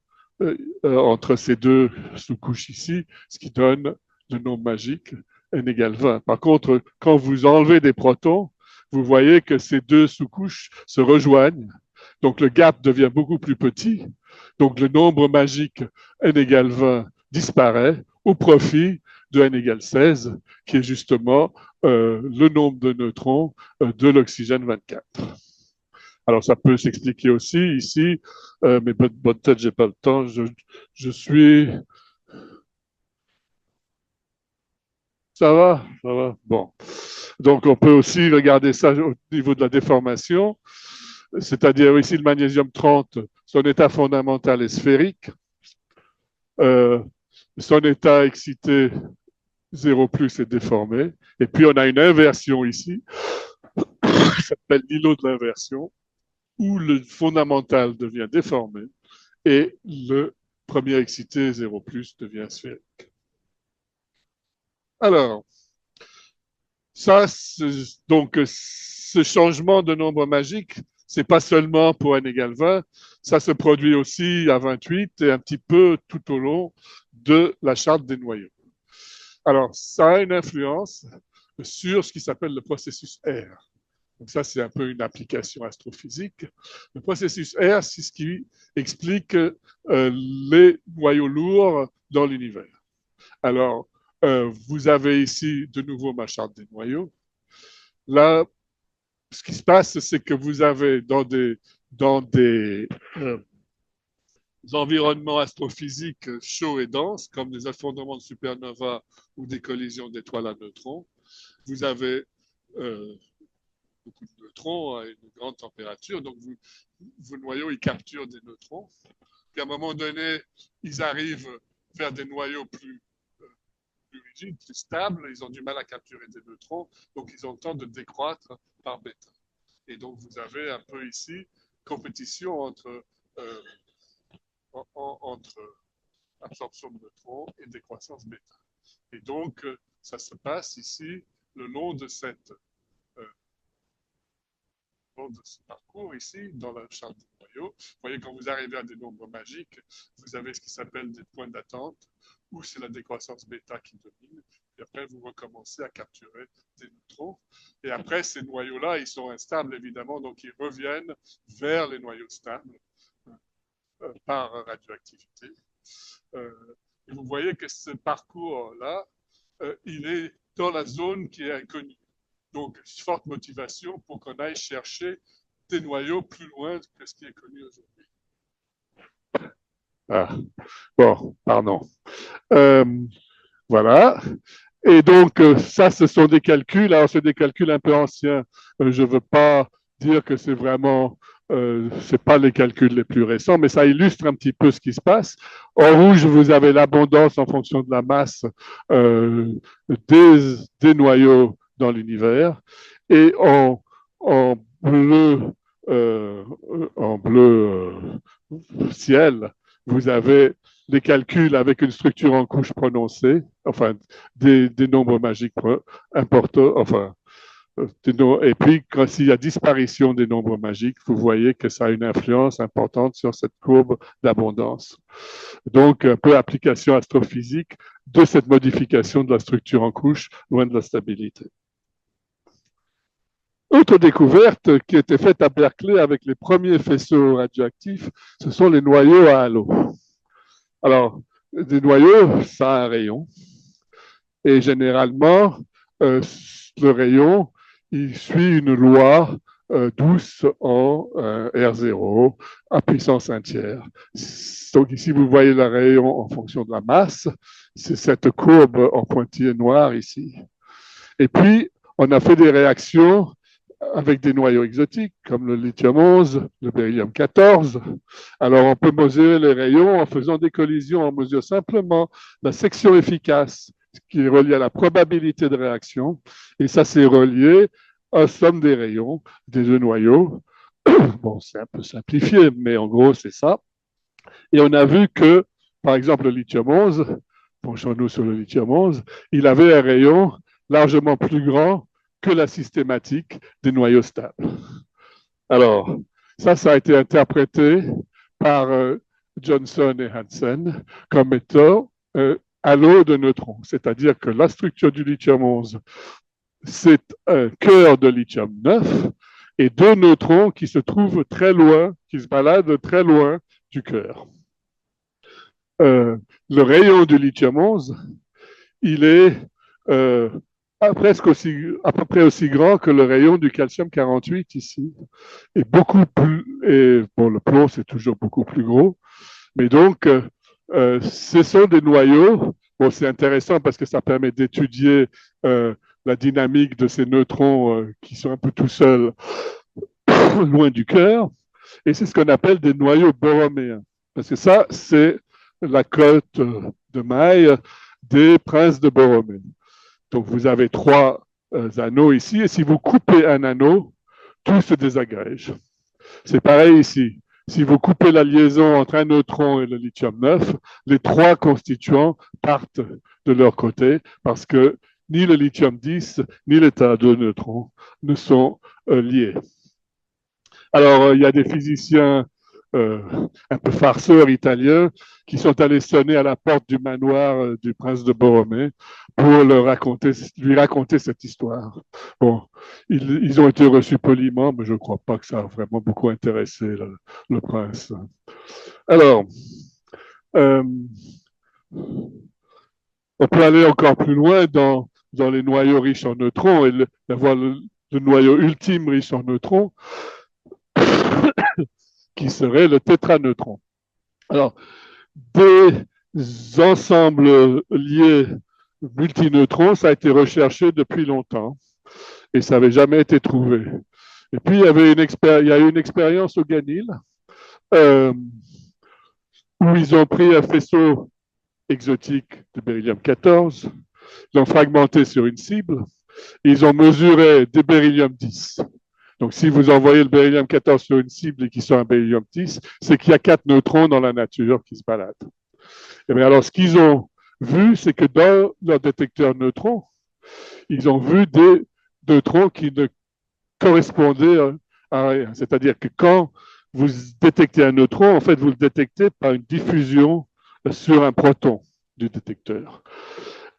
ces deux sous-couches ici, ce qui donne le nombre magique n égale 20. Par contre, quand vous enlevez des protons, vous voyez que ces deux sous-couches se rejoignent. Donc le gap devient beaucoup plus petit. Donc le nombre magique n égale 20 disparaît au profit de n égale 16, qui est justement le nombre de neutrons de l'oxygène 24. Alors ça peut s'expliquer aussi ici, mais peut-être j'ai pas le temps. Je suis... Ça va? Ça va? Bon. Donc, on peut aussi regarder ça au niveau de la déformation, c'est-à-dire ici le magnésium 30, son état fondamental est sphérique. Son état excité 0 plus est déformé. Et puis, on a une inversion ici, qui s'appelle l'îlot de l'inversion, où le fondamental devient déformé et le premier excité 0 plus devient sphérique. Alors, ça, donc, ce changement de nombre magique, c'est pas seulement pour n égale 20, ça se produit aussi à 28 et un petit peu tout au long de la charte des noyaux. Alors, ça a une influence sur ce qui s'appelle le processus R. Donc ça, c'est un peu une application astrophysique. Le processus R, c'est ce qui explique les noyaux lourds dans l'univers. Alors, vous avez ici de nouveau ma charte des noyaux. Là, ce qui se passe, c'est que vous avez dans des environnements astrophysiques chauds et denses, comme des effondrements de supernovas ou des collisions d'étoiles à neutrons, vous avez beaucoup de neutrons à une grande température, donc vos noyaux, ils capturent des neutrons. Puis à un moment donné, ils arrivent vers des noyaux plus rigides, plus stables, ils ont du mal à capturer des neutrons, donc ils ont le temps de décroître par bêta. Et donc vous avez un peu ici compétition euh, entre absorption de neutrons et décroissance bêta. Et donc ça se passe ici le long de ce parcours ici, dans la charte des noyaux. Vous voyez, quand vous arrivez à des nombres magiques, vous avez ce qui s'appelle des points d'attente, où c'est la décroissance bêta qui domine. Et après, vous recommencez à capturer des neutrons. Et après, ces noyaux-là, ils sont instables, évidemment, donc ils reviennent vers les noyaux stables par radioactivité. Et vous voyez que ce parcours-là, il est dans la zone qui est inconnue. Donc, forte motivation pour qu'on aille chercher des noyaux plus loin que ce qui est connu aujourd'hui. Ah, bon, pardon. Voilà. Et donc, ça, ce sont des calculs. Alors, c'est des calculs un peu anciens. Je ne veux pas dire que c'est vraiment, c'est pas les calculs les plus récents, mais ça illustre un petit peu ce qui se passe. En rouge, vous avez l'abondance en fonction de la masse des noyaux dans l'univers. Et en bleu, en bleu ciel, vous avez les calculs avec une structure en couche prononcée, enfin des nombres magiques importants, enfin et puis, s'il y a disparition des nombres magiques, vous voyez que ça a une influence importante sur cette courbe d'abondance. Donc, un peu application astrophysique de cette modification de la structure en couche, loin de la stabilité. Autre découverte qui a été faite à Berkeley avec les premiers faisceaux radioactifs, ce sont les noyaux à halo. Alors, des noyaux, ça a un rayon. Et généralement, le rayon, il suit une loi douce en R0 à puissance 1 tiers. Donc ici, vous voyez le rayon en fonction de la masse. C'est cette courbe en pointillé noir ici. Et puis, on a fait des réactions avec des noyaux exotiques comme le lithium-11, le beryllium-14. Alors, on peut mesurer les rayons en faisant des collisions. On mesure simplement la section efficace, qui est reliée à la probabilité de réaction. Et ça, c'est relié à la somme des rayons des deux noyaux. Bon, c'est un peu simplifié, mais en gros, c'est ça. Et on a vu que, par exemple, le lithium-11, penchons-nous sur le lithium-11, il avait un rayon largement plus grand que la systématique des noyaux stables. Alors, ça a été interprété par Johnson et Hansen comme étant halo de neutrons, c'est-à-dire que la structure du lithium-11, c'est un cœur de lithium-9 et deux neutrons qui se trouvent très loin, qui se baladent très loin du cœur. Le rayon du lithium-11, il est presque à peu près aussi grand que le rayon du calcium-48 ici. Et beaucoup plus, et bon, le plomb, c'est toujours beaucoup plus gros. Mais donc, ce sont des noyaux. Bon, c'est intéressant parce que ça permet d'étudier la dynamique de ces neutrons qui sont un peu tout seuls loin du cœur. Et c'est ce qu'on appelle des noyaux borroméens. Parce que ça, c'est la cote de maille des princes de Borromée. Donc, vous avez trois anneaux ici, et si vous coupez un anneau, tout se désagrège. C'est pareil ici. Si vous coupez la liaison entre un neutron et le lithium-9, les trois constituants partent de leur côté parce que ni le lithium-10 ni l'état de neutrons ne sont liés. Alors, il y a des physiciens un peu farceurs italiens qui sont allés sonner à la porte du manoir du prince de Borromée pour lui raconter cette histoire. Bon, ils ont été reçus poliment, mais je ne crois pas que ça a vraiment beaucoup intéressé le prince. Alors, on peut aller encore plus loin dans les noyaux riches en neutrons et avoir le noyau ultime riche en neutrons, qui serait le tétraneutron. Alors, des ensembles liés multineutrons, ça a été recherché depuis longtemps et ça n'avait jamais été trouvé. Et puis, il y a eu une expérience au Ganil où ils ont pris un faisceau exotique de beryllium 14, ils l'ont fragmenté sur une cible, et ils ont mesuré des beryllium 10. Donc, si vous envoyez le beryllium 14 sur une cible et qu'il soit un beryllium 10, c'est qu'il y a 4 neutrons dans la nature qui se baladent. Et bien alors, ce qu'ils ont vu, c'est que dans leur détecteur neutrons, ils ont vu des neutrons qui ne correspondaient à rien. C'est-à-dire que quand vous détectez un neutron, en fait, vous le détectez par une diffusion sur un proton du détecteur.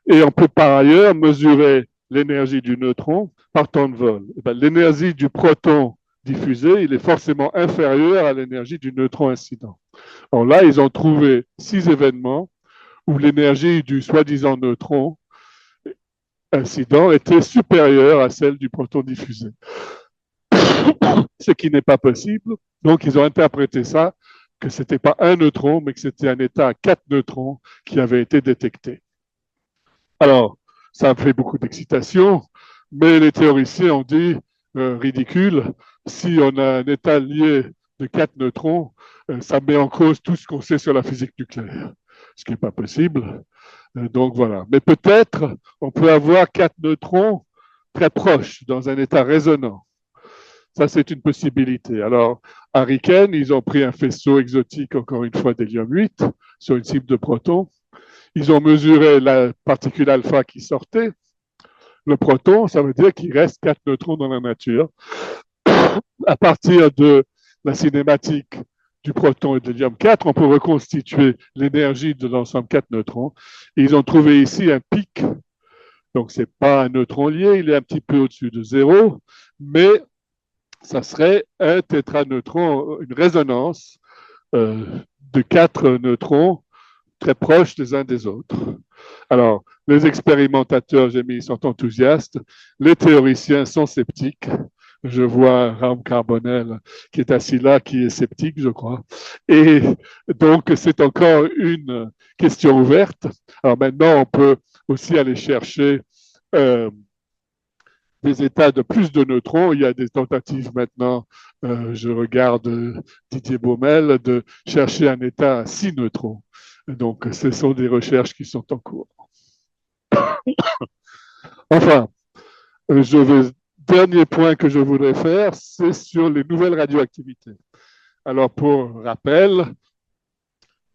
Et on peut par ailleurs mesurer l'énergie du neutron par temps de vol. L'énergie du proton diffusé, il est forcément inférieur à l'énergie du neutron incident. Alors là, ils ont trouvé 6 événements où l'énergie du soi-disant neutron incident était supérieure à celle du proton diffusé. Ce qui n'est pas possible. Donc, ils ont interprété ça, que ce n'était pas un neutron, mais que c'était un état à 4 neutrons qui avait été détecté. Alors, ça a fait beaucoup d'excitation, mais les théoriciens ont dit ridicule, si on a un état lié de 4 neutrons, ça met en cause tout ce qu'on sait sur la physique nucléaire, ce qui n'est pas possible. Donc voilà. Mais peut-être on peut avoir 4 neutrons très proches dans un état résonant. Ça, c'est une possibilité. Alors, à Riken, ils ont pris un faisceau exotique, encore une fois, d'hélium 8, sur une cible de protons. Ils ont mesuré la particule alpha qui sortait. Le proton, ça veut dire qu'il reste 4 neutrons dans la nature. À partir de la cinématique du proton et de l'hélium 4, on peut reconstituer l'énergie de l'ensemble 4 neutrons. Et ils ont trouvé ici un pic. Donc, ce n'est pas un neutron lié, il est un petit peu au-dessus de zéro, mais ça serait un tétraneutron, une résonance de 4 neutrons très proches les uns des autres. Alors, les expérimentateurs, j'ai mis, sont enthousiastes. Les théoriciens sont sceptiques. Je vois Raoul Carbonel qui est assis là, qui est sceptique, je crois. Et donc, c'est encore une question ouverte. Alors maintenant, on peut aussi aller chercher des états de plus de neutrons. Il y a des tentatives maintenant, je regarde Didier Baumel, de chercher un état à 6 neutrons. Donc, ce sont des recherches qui sont en cours. Enfin, dernier point que je voudrais faire, c'est sur les nouvelles radioactivités. Alors, pour rappel,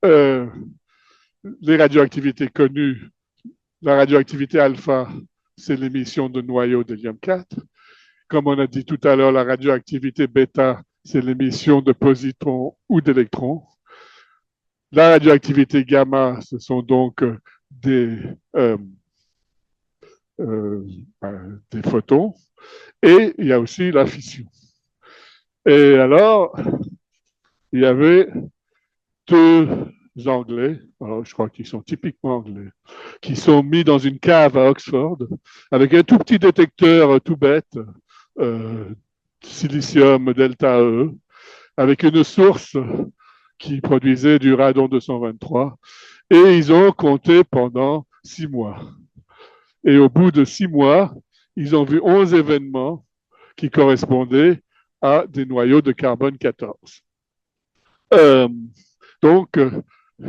les radioactivités connues, la radioactivité alpha, c'est l'émission de noyaux d'hélium 4. Comme on a dit tout à l'heure, la radioactivité bêta, c'est l'émission de positons ou d'électrons. La radioactivité gamma, ce sont donc des photons. Et il y a aussi la fission. Et alors, il y avait 2 Anglais, alors je crois qu'ils sont typiquement anglais, qui sont mis dans une cave à Oxford avec un tout petit détecteur tout bête, silicium delta E, avec une source qui produisait du radon 223, et ils ont compté pendant 6 mois. Et au bout de 6 mois, ils ont vu 11 événements qui correspondaient à des noyaux de carbone 14. Donc,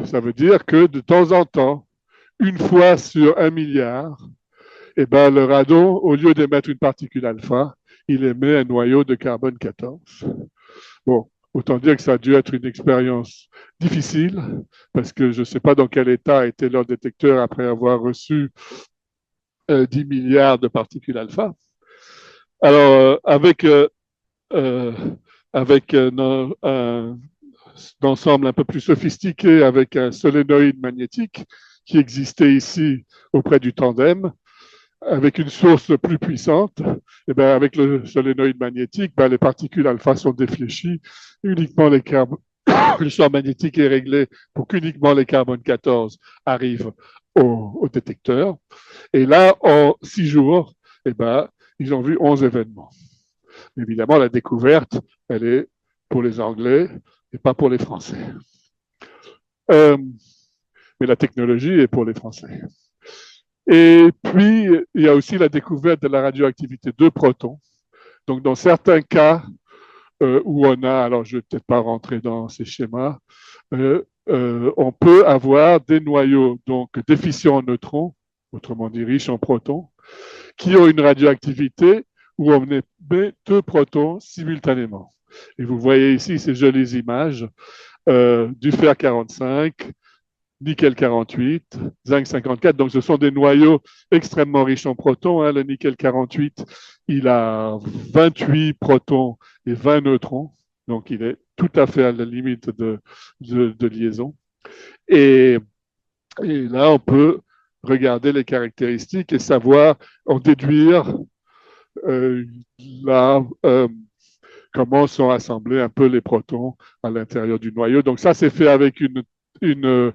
ça veut dire que de temps en temps, une fois sur 1 milliard, eh ben, le radon, au lieu d'émettre une particule alpha, il émet un noyau de carbone 14. Bon, autant dire que ça a dû être une expérience difficile, parce que je ne sais pas dans quel état était leur détecteur après avoir reçu 10 milliards de particules alpha. Alors, avec un ensemble un peu plus sophistiqué, avec un solénoïde magnétique qui existait ici auprès du tandem, avec une source plus puissante, et bien avec le solénoïde magnétique, ben les particules alpha sont défléchies, uniquement le champ magnétique est réglé pour qu'uniquement les carbone 14 arrivent au détecteur. Et là, en 6 jours, eh ben, ils ont vu 11 événements. Évidemment, la découverte, elle est pour les Anglais et pas pour les Français. Mais la technologie est pour les Français. Et puis, il y a aussi la découverte de la radioactivité de protons. Donc, dans certains cas où on a, alors je ne vais peut-être pas rentrer dans ces schémas, on peut avoir des noyaux donc déficients en neutrons, autrement dit riches en protons, qui ont une radioactivité où on met deux protons simultanément. Et vous voyez ici ces jolies images du fer 45, nickel 48, zinc 54. Donc, ce sont des noyaux extrêmement riches en protons. Le nickel 48, il a 28 protons et 20 neutrons. Donc, il est tout à fait à la limite de liaison. Et là, on peut regarder les caractéristiques et savoir, en déduire là, comment sont assemblés un peu les protons à l'intérieur du noyau. Donc ça, c'est fait avec une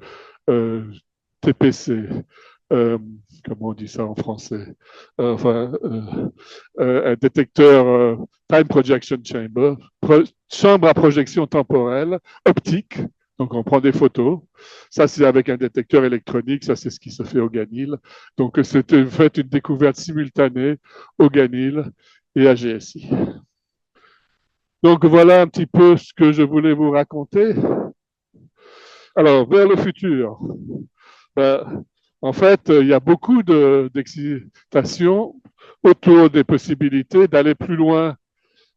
TPC. Comment on dit ça en français? Un détecteur Time Projection Chamber, chambre à projection temporelle, optique. Donc, on prend des photos. Ça, c'est avec un détecteur électronique. Ça, c'est ce qui se fait au Ganil. Donc, c'était fait une découverte simultanée au Ganil et à GSI. Donc, voilà un petit peu ce que je voulais vous raconter. Alors, vers le futur. En fait, il y a beaucoup d'excitation autour des possibilités d'aller plus loin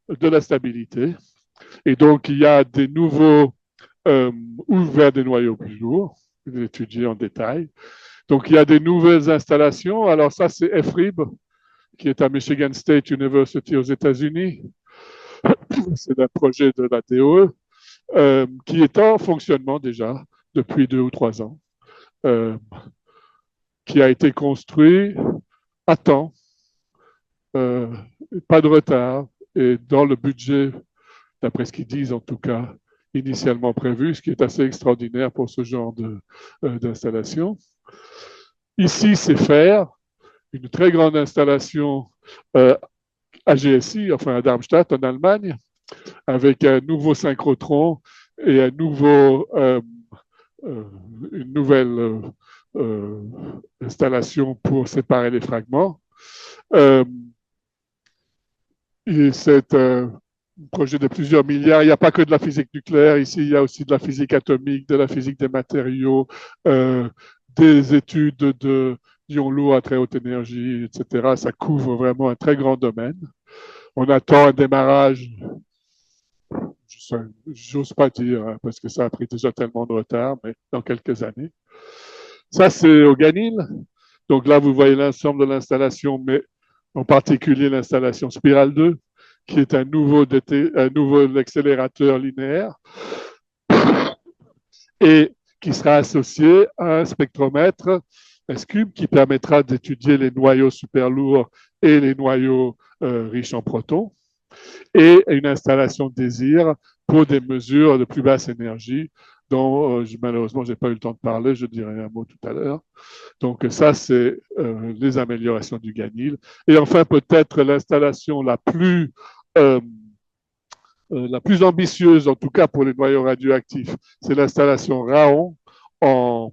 de la stabilité. Et donc, il y a des nouveaux ouverts des noyaux plus lourds, étudiés en détail. Donc, il y a des nouvelles installations. Alors, ça, c'est FRIB, qui est à Michigan State University aux États-Unis. C'est un projet de la DOE qui est en fonctionnement déjà depuis 2 ou 3 ans, qui a été construit à temps, pas de retard, et dans le budget, d'après ce qu'ils disent en tout cas, initialement prévu, ce qui est assez extraordinaire pour ce genre d'installation. Ici, c'est faire une très grande installation à GSI, enfin à Darmstadt en Allemagne, avec un nouveau synchrotron et une nouvelle installation pour séparer les fragments. Et c'est un projet de plusieurs milliards. Il n'y a pas que de la physique nucléaire. Ici, il y a aussi de la physique atomique, de la physique des matériaux, des études d'ions lourds à très haute énergie, etc. Ça couvre vraiment un très grand domaine. On attend un démarrage, j'ose pas dire, parce que ça a pris déjà tellement de retard, mais dans quelques années. Ça, c'est au Ganil. Donc là, vous voyez l'ensemble de l'installation, mais en particulier l'installation Spiral 2, qui est un nouveau accélérateur linéaire et qui sera associé à un spectromètre SCUB qui permettra d'étudier les noyaux super lourds et les noyaux riches en protons, et une installation DÉSIR pour des mesures de plus basse énergie dont malheureusement je n'ai pas eu le temps de parler, je dirai un mot tout à l'heure. Donc ça, c'est les améliorations du Ganil. Et enfin, peut-être l'installation la plus ambitieuse, en tout cas pour les noyaux radioactifs, c'est l'installation Raon en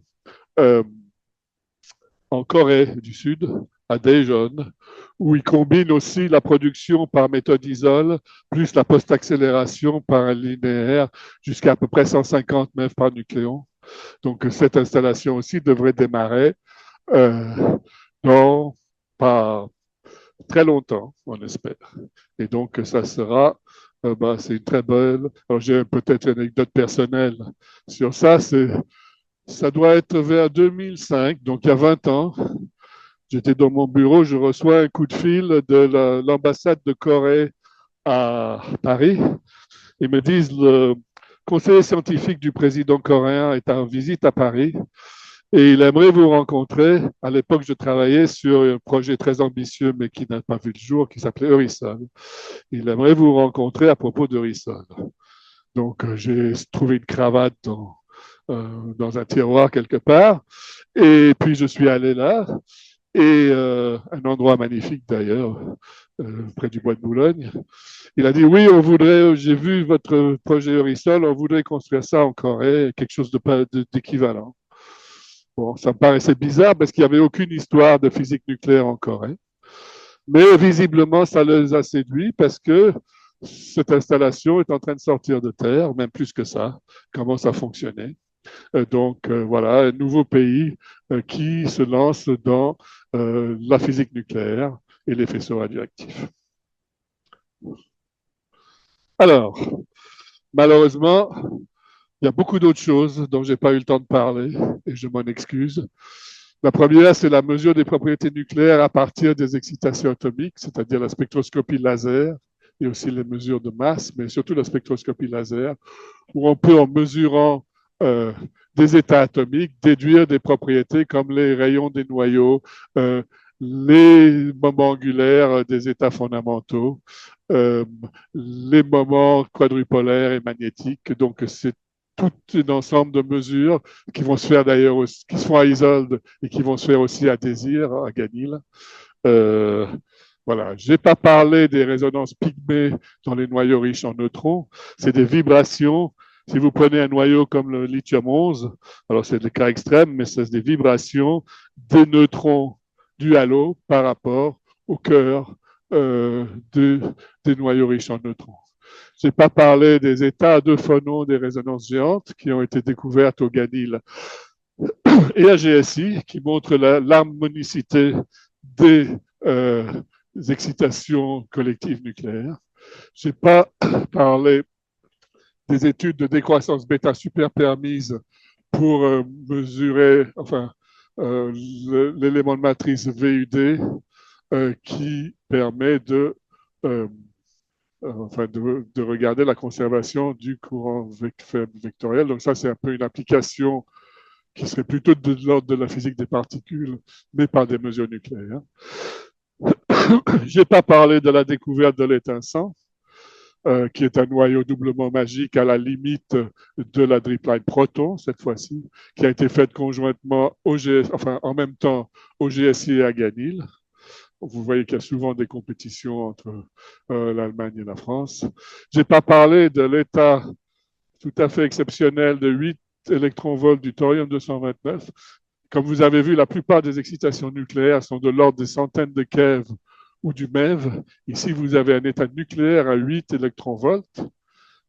Corée du Sud, à Daejeon, où il combine aussi la production par méthode isole, plus la post-accélération par un linéaire, jusqu'à à peu près 150 MeV par nucléon. Donc cette installation aussi devrait démarrer dans pas très longtemps, on espère. Et donc ça sera, c'est une très belle. Alors j'ai peut-être une anecdote personnelle sur ça. Ça doit être vers 2005, donc il y a 20 ans. J'étais dans mon bureau, je reçois un coup de fil de l'ambassade de Corée à Paris. Ils me disent le conseiller scientifique du président coréen est en visite à Paris et il aimerait vous rencontrer. À l'époque, je travaillais sur un projet très ambitieux, mais qui n'a pas vu le jour, qui s'appelait Eurysol. Il aimerait vous rencontrer à propos d'Eurysol. Donc, j'ai trouvé une cravate dans un tiroir quelque part. Et puis, je suis allé là. Et un endroit magnifique d'ailleurs, près du bois de Boulogne. Il a dit oui, j'ai vu votre projet Eurysol, on voudrait construire ça en Corée, quelque chose d'équivalent. Bon, ça me paraissait bizarre parce qu'il n'y avait aucune histoire de physique nucléaire en Corée. Mais visiblement, ça les a séduits parce que cette installation est en train de sortir de terre, même plus que ça, commence à fonctionner. Donc voilà, un nouveau pays qui se lance dans la physique nucléaire et les faisceaux radioactifs. Alors, malheureusement, il y a beaucoup d'autres choses dont je n'ai pas eu le temps de parler et je m'en excuse. La première, c'est la mesure des propriétés nucléaires à partir des excitations atomiques, c'est-à-dire la spectroscopie laser et aussi les mesures de masse, mais surtout la spectroscopie laser, où on peut, en mesurant euh, des états atomiques, déduire des propriétés comme les rayons des noyaux, euh, les moments angulaires des états fondamentaux, euh, les moments quadrupolaires et magnétiques. Donc, c'est tout un ensemble de mesures qui vont se faire d'ailleurs, qui se font à Isolde et qui vont se faire aussi à Désir, à Ganil. Euh, voilà, je n'ai pas parlé des résonances pygmées dans les noyaux riches en neutrons. C'est des vibrations. Si vous prenez un noyau comme le lithium 11, alors c'est le cas extrême, mais c'est des vibrations des neutrons du halo par rapport au cœur euh, de, des noyaux riches en neutrons. Je n'ai pas parlé des états de phonons des résonances géantes qui ont été découvertes au Ganil et à GSI, qui montrent l'harmonicité des excitations collectives nucléaires. Je n'ai pas parlé des études de décroissance bêta super permise pour mesurer l'élément de matrice VUD qui permet de regarder la conservation du courant faible vectoriel. Donc ça, c'est un peu une application qui serait plutôt de l'ordre de la physique des particules, mais par des mesures nucléaires. Je n'ai pas parlé de la découverte de l'étincelant, qui est un noyau doublement magique à la limite de la dripline proton, cette fois-ci, qui a été faite conjointement en même temps au GSI et à Ganil. Vous voyez qu'il y a souvent des compétitions entre l'Allemagne et la France. Je n'ai pas parlé de l'état tout à fait exceptionnel de 8 électronvolts du thorium-229. Comme vous avez vu, la plupart des excitations nucléaires sont de l'ordre des centaines de keV ou du MeV. Ici, vous avez un état nucléaire à 8 électronvolts,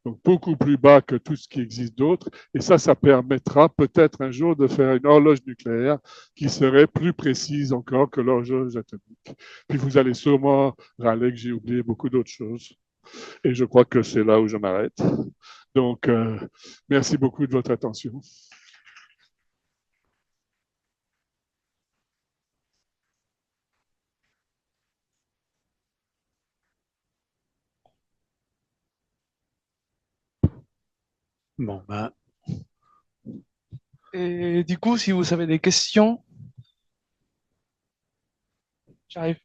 donc beaucoup plus bas que tout ce qui existe d'autre. Et ça permettra peut-être un jour de faire une horloge nucléaire qui serait plus précise encore que l'horloge atomique. Puis vous allez sûrement râler que j'ai oublié beaucoup d'autres choses. Et je crois que c'est là où je m'arrête. Donc, merci beaucoup de votre attention. Bon, ben, Et du coup, si vous avez des questions, j'arrive.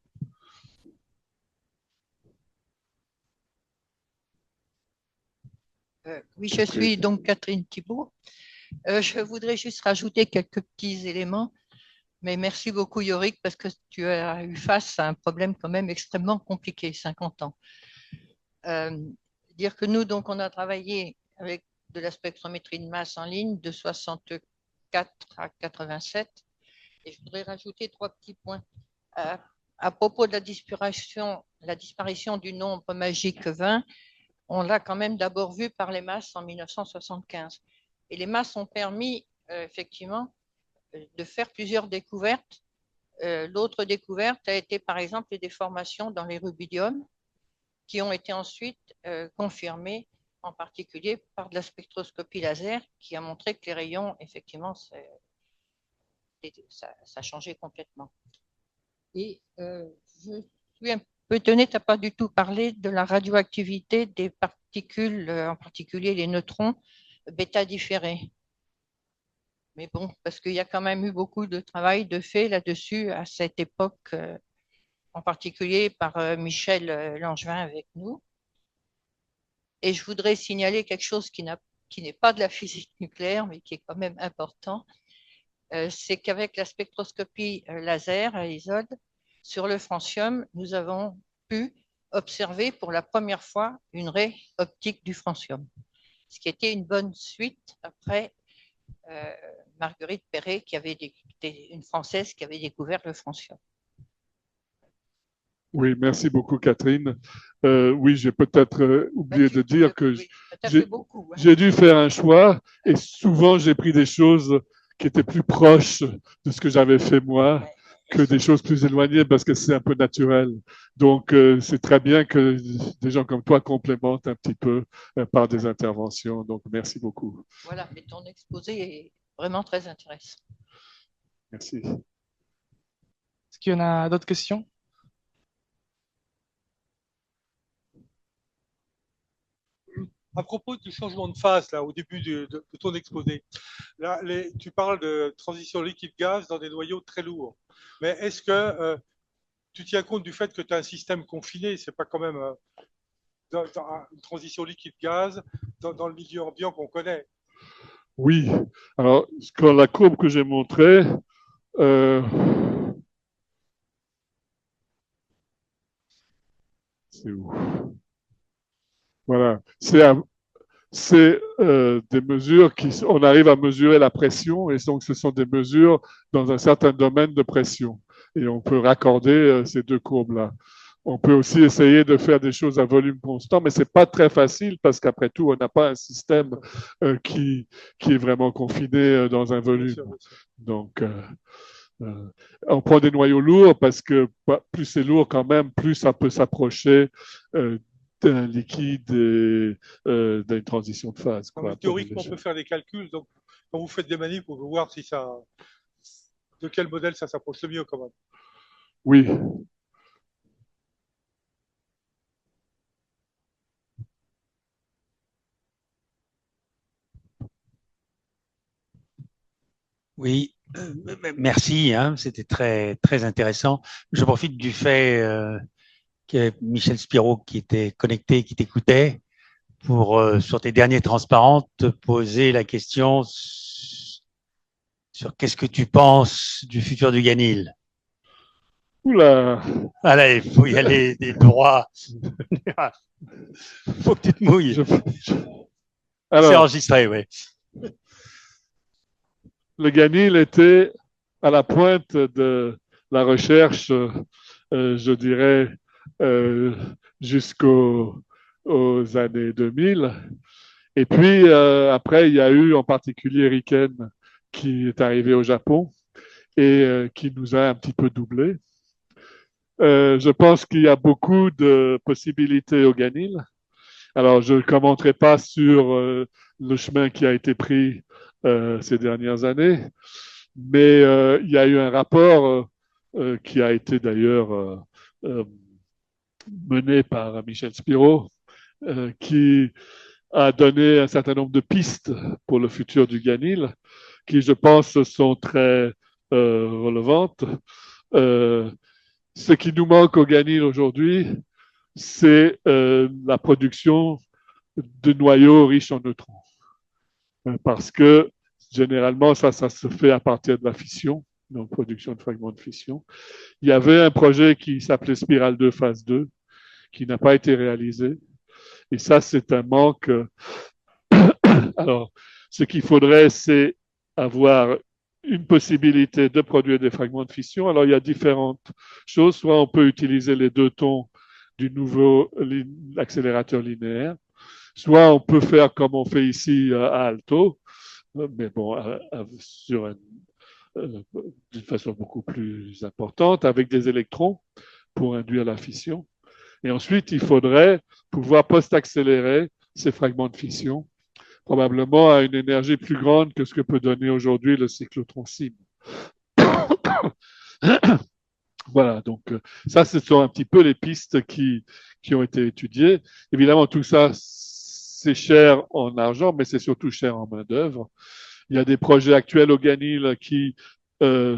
Oui, je suis donc Catherine Thibault. Je voudrais juste rajouter quelques petits éléments, mais merci beaucoup Yorick parce que tu as eu face à un problème quand même extrêmement compliqué, 50 ans. Dire que nous, donc, on a travaillé avec de la spectrométrie de masse en ligne de 64 à 87, et je voudrais rajouter 3 petits points. À propos de la disparition du nombre magique 20, on l'a quand même d'abord vu par les masses en 1975. Et les masses ont permis effectivement de faire plusieurs découvertes. L'autre découverte a été par exemple les déformations dans les rubidiums qui ont été ensuite confirmées en particulier par de la spectroscopie laser qui a montré que les rayons, effectivement, ça a changé complètement. Et je suis un peu étonnée, tu n'as pas du tout parlé de la radioactivité des particules, en particulier les neutrons bêta différés. Mais bon, parce qu'il y a quand même eu beaucoup de travail de fait là-dessus à cette époque, en particulier par Michel Langevin avec nous. Et je voudrais signaler quelque chose qui n'est pas de la physique nucléaire, mais qui est quand même important. C'est qu'avec la spectroscopie laser à Isolde, sur le francium, nous avons pu observer pour la première fois une raie optique du francium, ce qui était une bonne suite après Marguerite Perret, une Française qui avait découvert le francium. Oui, merci beaucoup, Catherine. Oui, j'ai peut-être oublié de dire que Oui, tu as fait j'ai beaucoup. Hein. j'ai dû faire un choix et souvent j'ai pris des choses qui étaient plus proches de ce que j'avais fait moi que des choses plus éloignées parce que c'est un peu naturel. Donc, c'est très bien que des gens comme toi complémentent un petit peu par des interventions. Donc, merci beaucoup. Voilà, mais ton exposé est vraiment très intéressant. Merci. Est-ce qu'il y en a d'autres questions? À propos du changement de phase, là, au début de ton exposé, là, tu parles de transition liquide-gaz dans des noyaux très lourds. Mais est-ce que tu tiens compte du fait que tu as un système confiné? C'est pas quand même une transition liquide-gaz dans le milieu ambiant qu'on connaît. Oui. Alors, quand la courbe que j'ai montrée, euh, c'est où? Voilà. C'est des mesures on arrive à mesurer la pression et donc ce sont des mesures dans un certain domaine de pression. Et on peut raccorder ces deux courbes-là. On peut aussi essayer de faire des choses à volume constant, mais c'est pas très facile parce qu'après tout, on n'a pas un système qui est vraiment confiné dans un Bien volume. sûr, bien sûr. Donc, on prend des noyaux lourds parce que plus c'est lourd quand même, plus ça peut s'approcher euh, d'un liquide et d'une transition de phase. Non, mais Quoi, théoriquement, on peut faire des calculs. Donc, quand vous faites des manips, on peut voir si ça, de quel modèle ça s'approche le mieux quand même. Oui, Oui, merci, hein, c'était très, très intéressant. Je profite du fait qu'il y a Michel Spiro qui était connecté, qui t'écoutait, pour, sur tes derniers transparents, te poser la question sur qu'est-ce que tu penses du futur du Ganil. oula. Allez, il faut y aller des droits. Faut que tu te mouilles. C'est Alors, enregistré, oui. le Ganil était à la pointe de la recherche, je dirais, euh, jusqu'aux aux années 2000. Et puis, après, il y a eu en particulier Riken qui est arrivé au Japon et qui nous a un petit peu doublé. Je pense qu'il y a beaucoup de possibilités au Ganil. Alors, je ne commenterai pas sur le chemin qui a été pris ces dernières années, mais il y a eu un rapport qui a été d'ailleurs euh, mené par Michel Spiro, qui a donné un certain nombre de pistes pour le futur du Ganil, qui, je pense, sont très relevantes. Euh, Ce qui nous manque au Ganil aujourd'hui, c'est la production de noyaux riches en neutrons. Parce que généralement, ça se fait à partir de la fission, donc production de fragments de fission. Il y avait un projet qui s'appelait Spirale 2 phase 2, qui n'a pas été réalisé. Et ça, c'est un manque. Alors, ce qu'il faudrait, c'est avoir une possibilité de produire des fragments de fission. Alors, il y a différentes choses. Soit on peut utiliser les deux tons du nouveau accélérateur linéaire, soit on peut faire comme on fait ici à Alto, mais bon, d'une façon beaucoup plus importante, avec des électrons pour induire la fission. Et ensuite, il faudrait pouvoir post-accélérer ces fragments de fission, probablement à une énergie plus grande que ce que peut donner aujourd'hui le cyclotron SIM. Voilà, donc ça, ce sont un petit peu les pistes qui ont été étudiées. Évidemment, tout ça, c'est cher en argent, mais c'est surtout cher en main-d'œuvre. Il y a des projets actuels au Ganil qui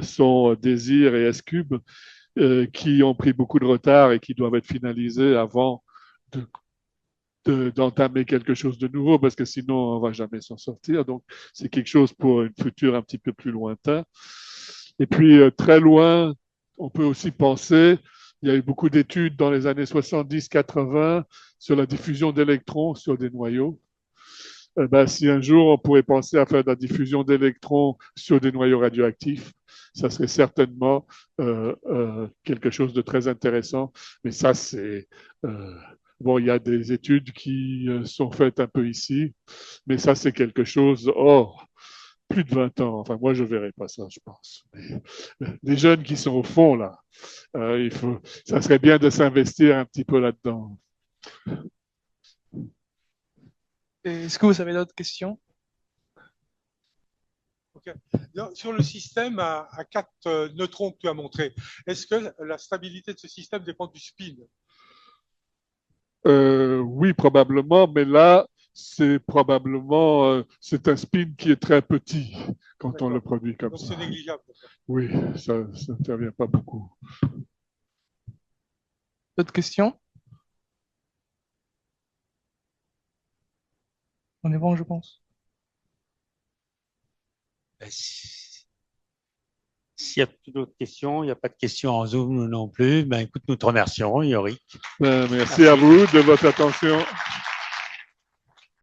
sont Désir et S-Cube, qui ont pris beaucoup de retard et qui doivent être finalisés avant d'entamer quelque chose de nouveau, parce que sinon, on ne va jamais s'en sortir. Donc, c'est quelque chose pour une future un petit peu plus lointain. Et puis, très loin, on peut aussi penser, il y a eu beaucoup d'études dans les années 70-80 sur la diffusion d'électrons sur des noyaux. Ben, si un jour on pourrait penser à faire de la diffusion d'électrons sur des noyaux radioactifs, ça serait certainement quelque chose de très intéressant. Mais ça, c'est... bon, il y a des études qui sont faites un peu ici, mais ça, c'est quelque chose... Oh, plus de 20 ans. Enfin, moi, je ne verrai pas ça, je pense. Mais, les jeunes qui sont au fond, là, ça serait bien de s'investir un petit peu là-dedans. Est-ce que vous avez d'autres questions? Okay. Sur le système à 4 neutrons que tu as montré, est-ce que la stabilité de ce système dépend du spin? Oui, probablement, mais là, c'est probablement c'est un spin qui est très petit quand on le produit comme Donc ça. c'est négligeable. Oui, ça n'intervient pas beaucoup. D'autres questions? On est bon, je pense. S'il y a plus d'autres questions, il n'y a pas de questions en Zoom non plus, ben écoute, nous te remercions, Yorick. Merci à vous de votre attention.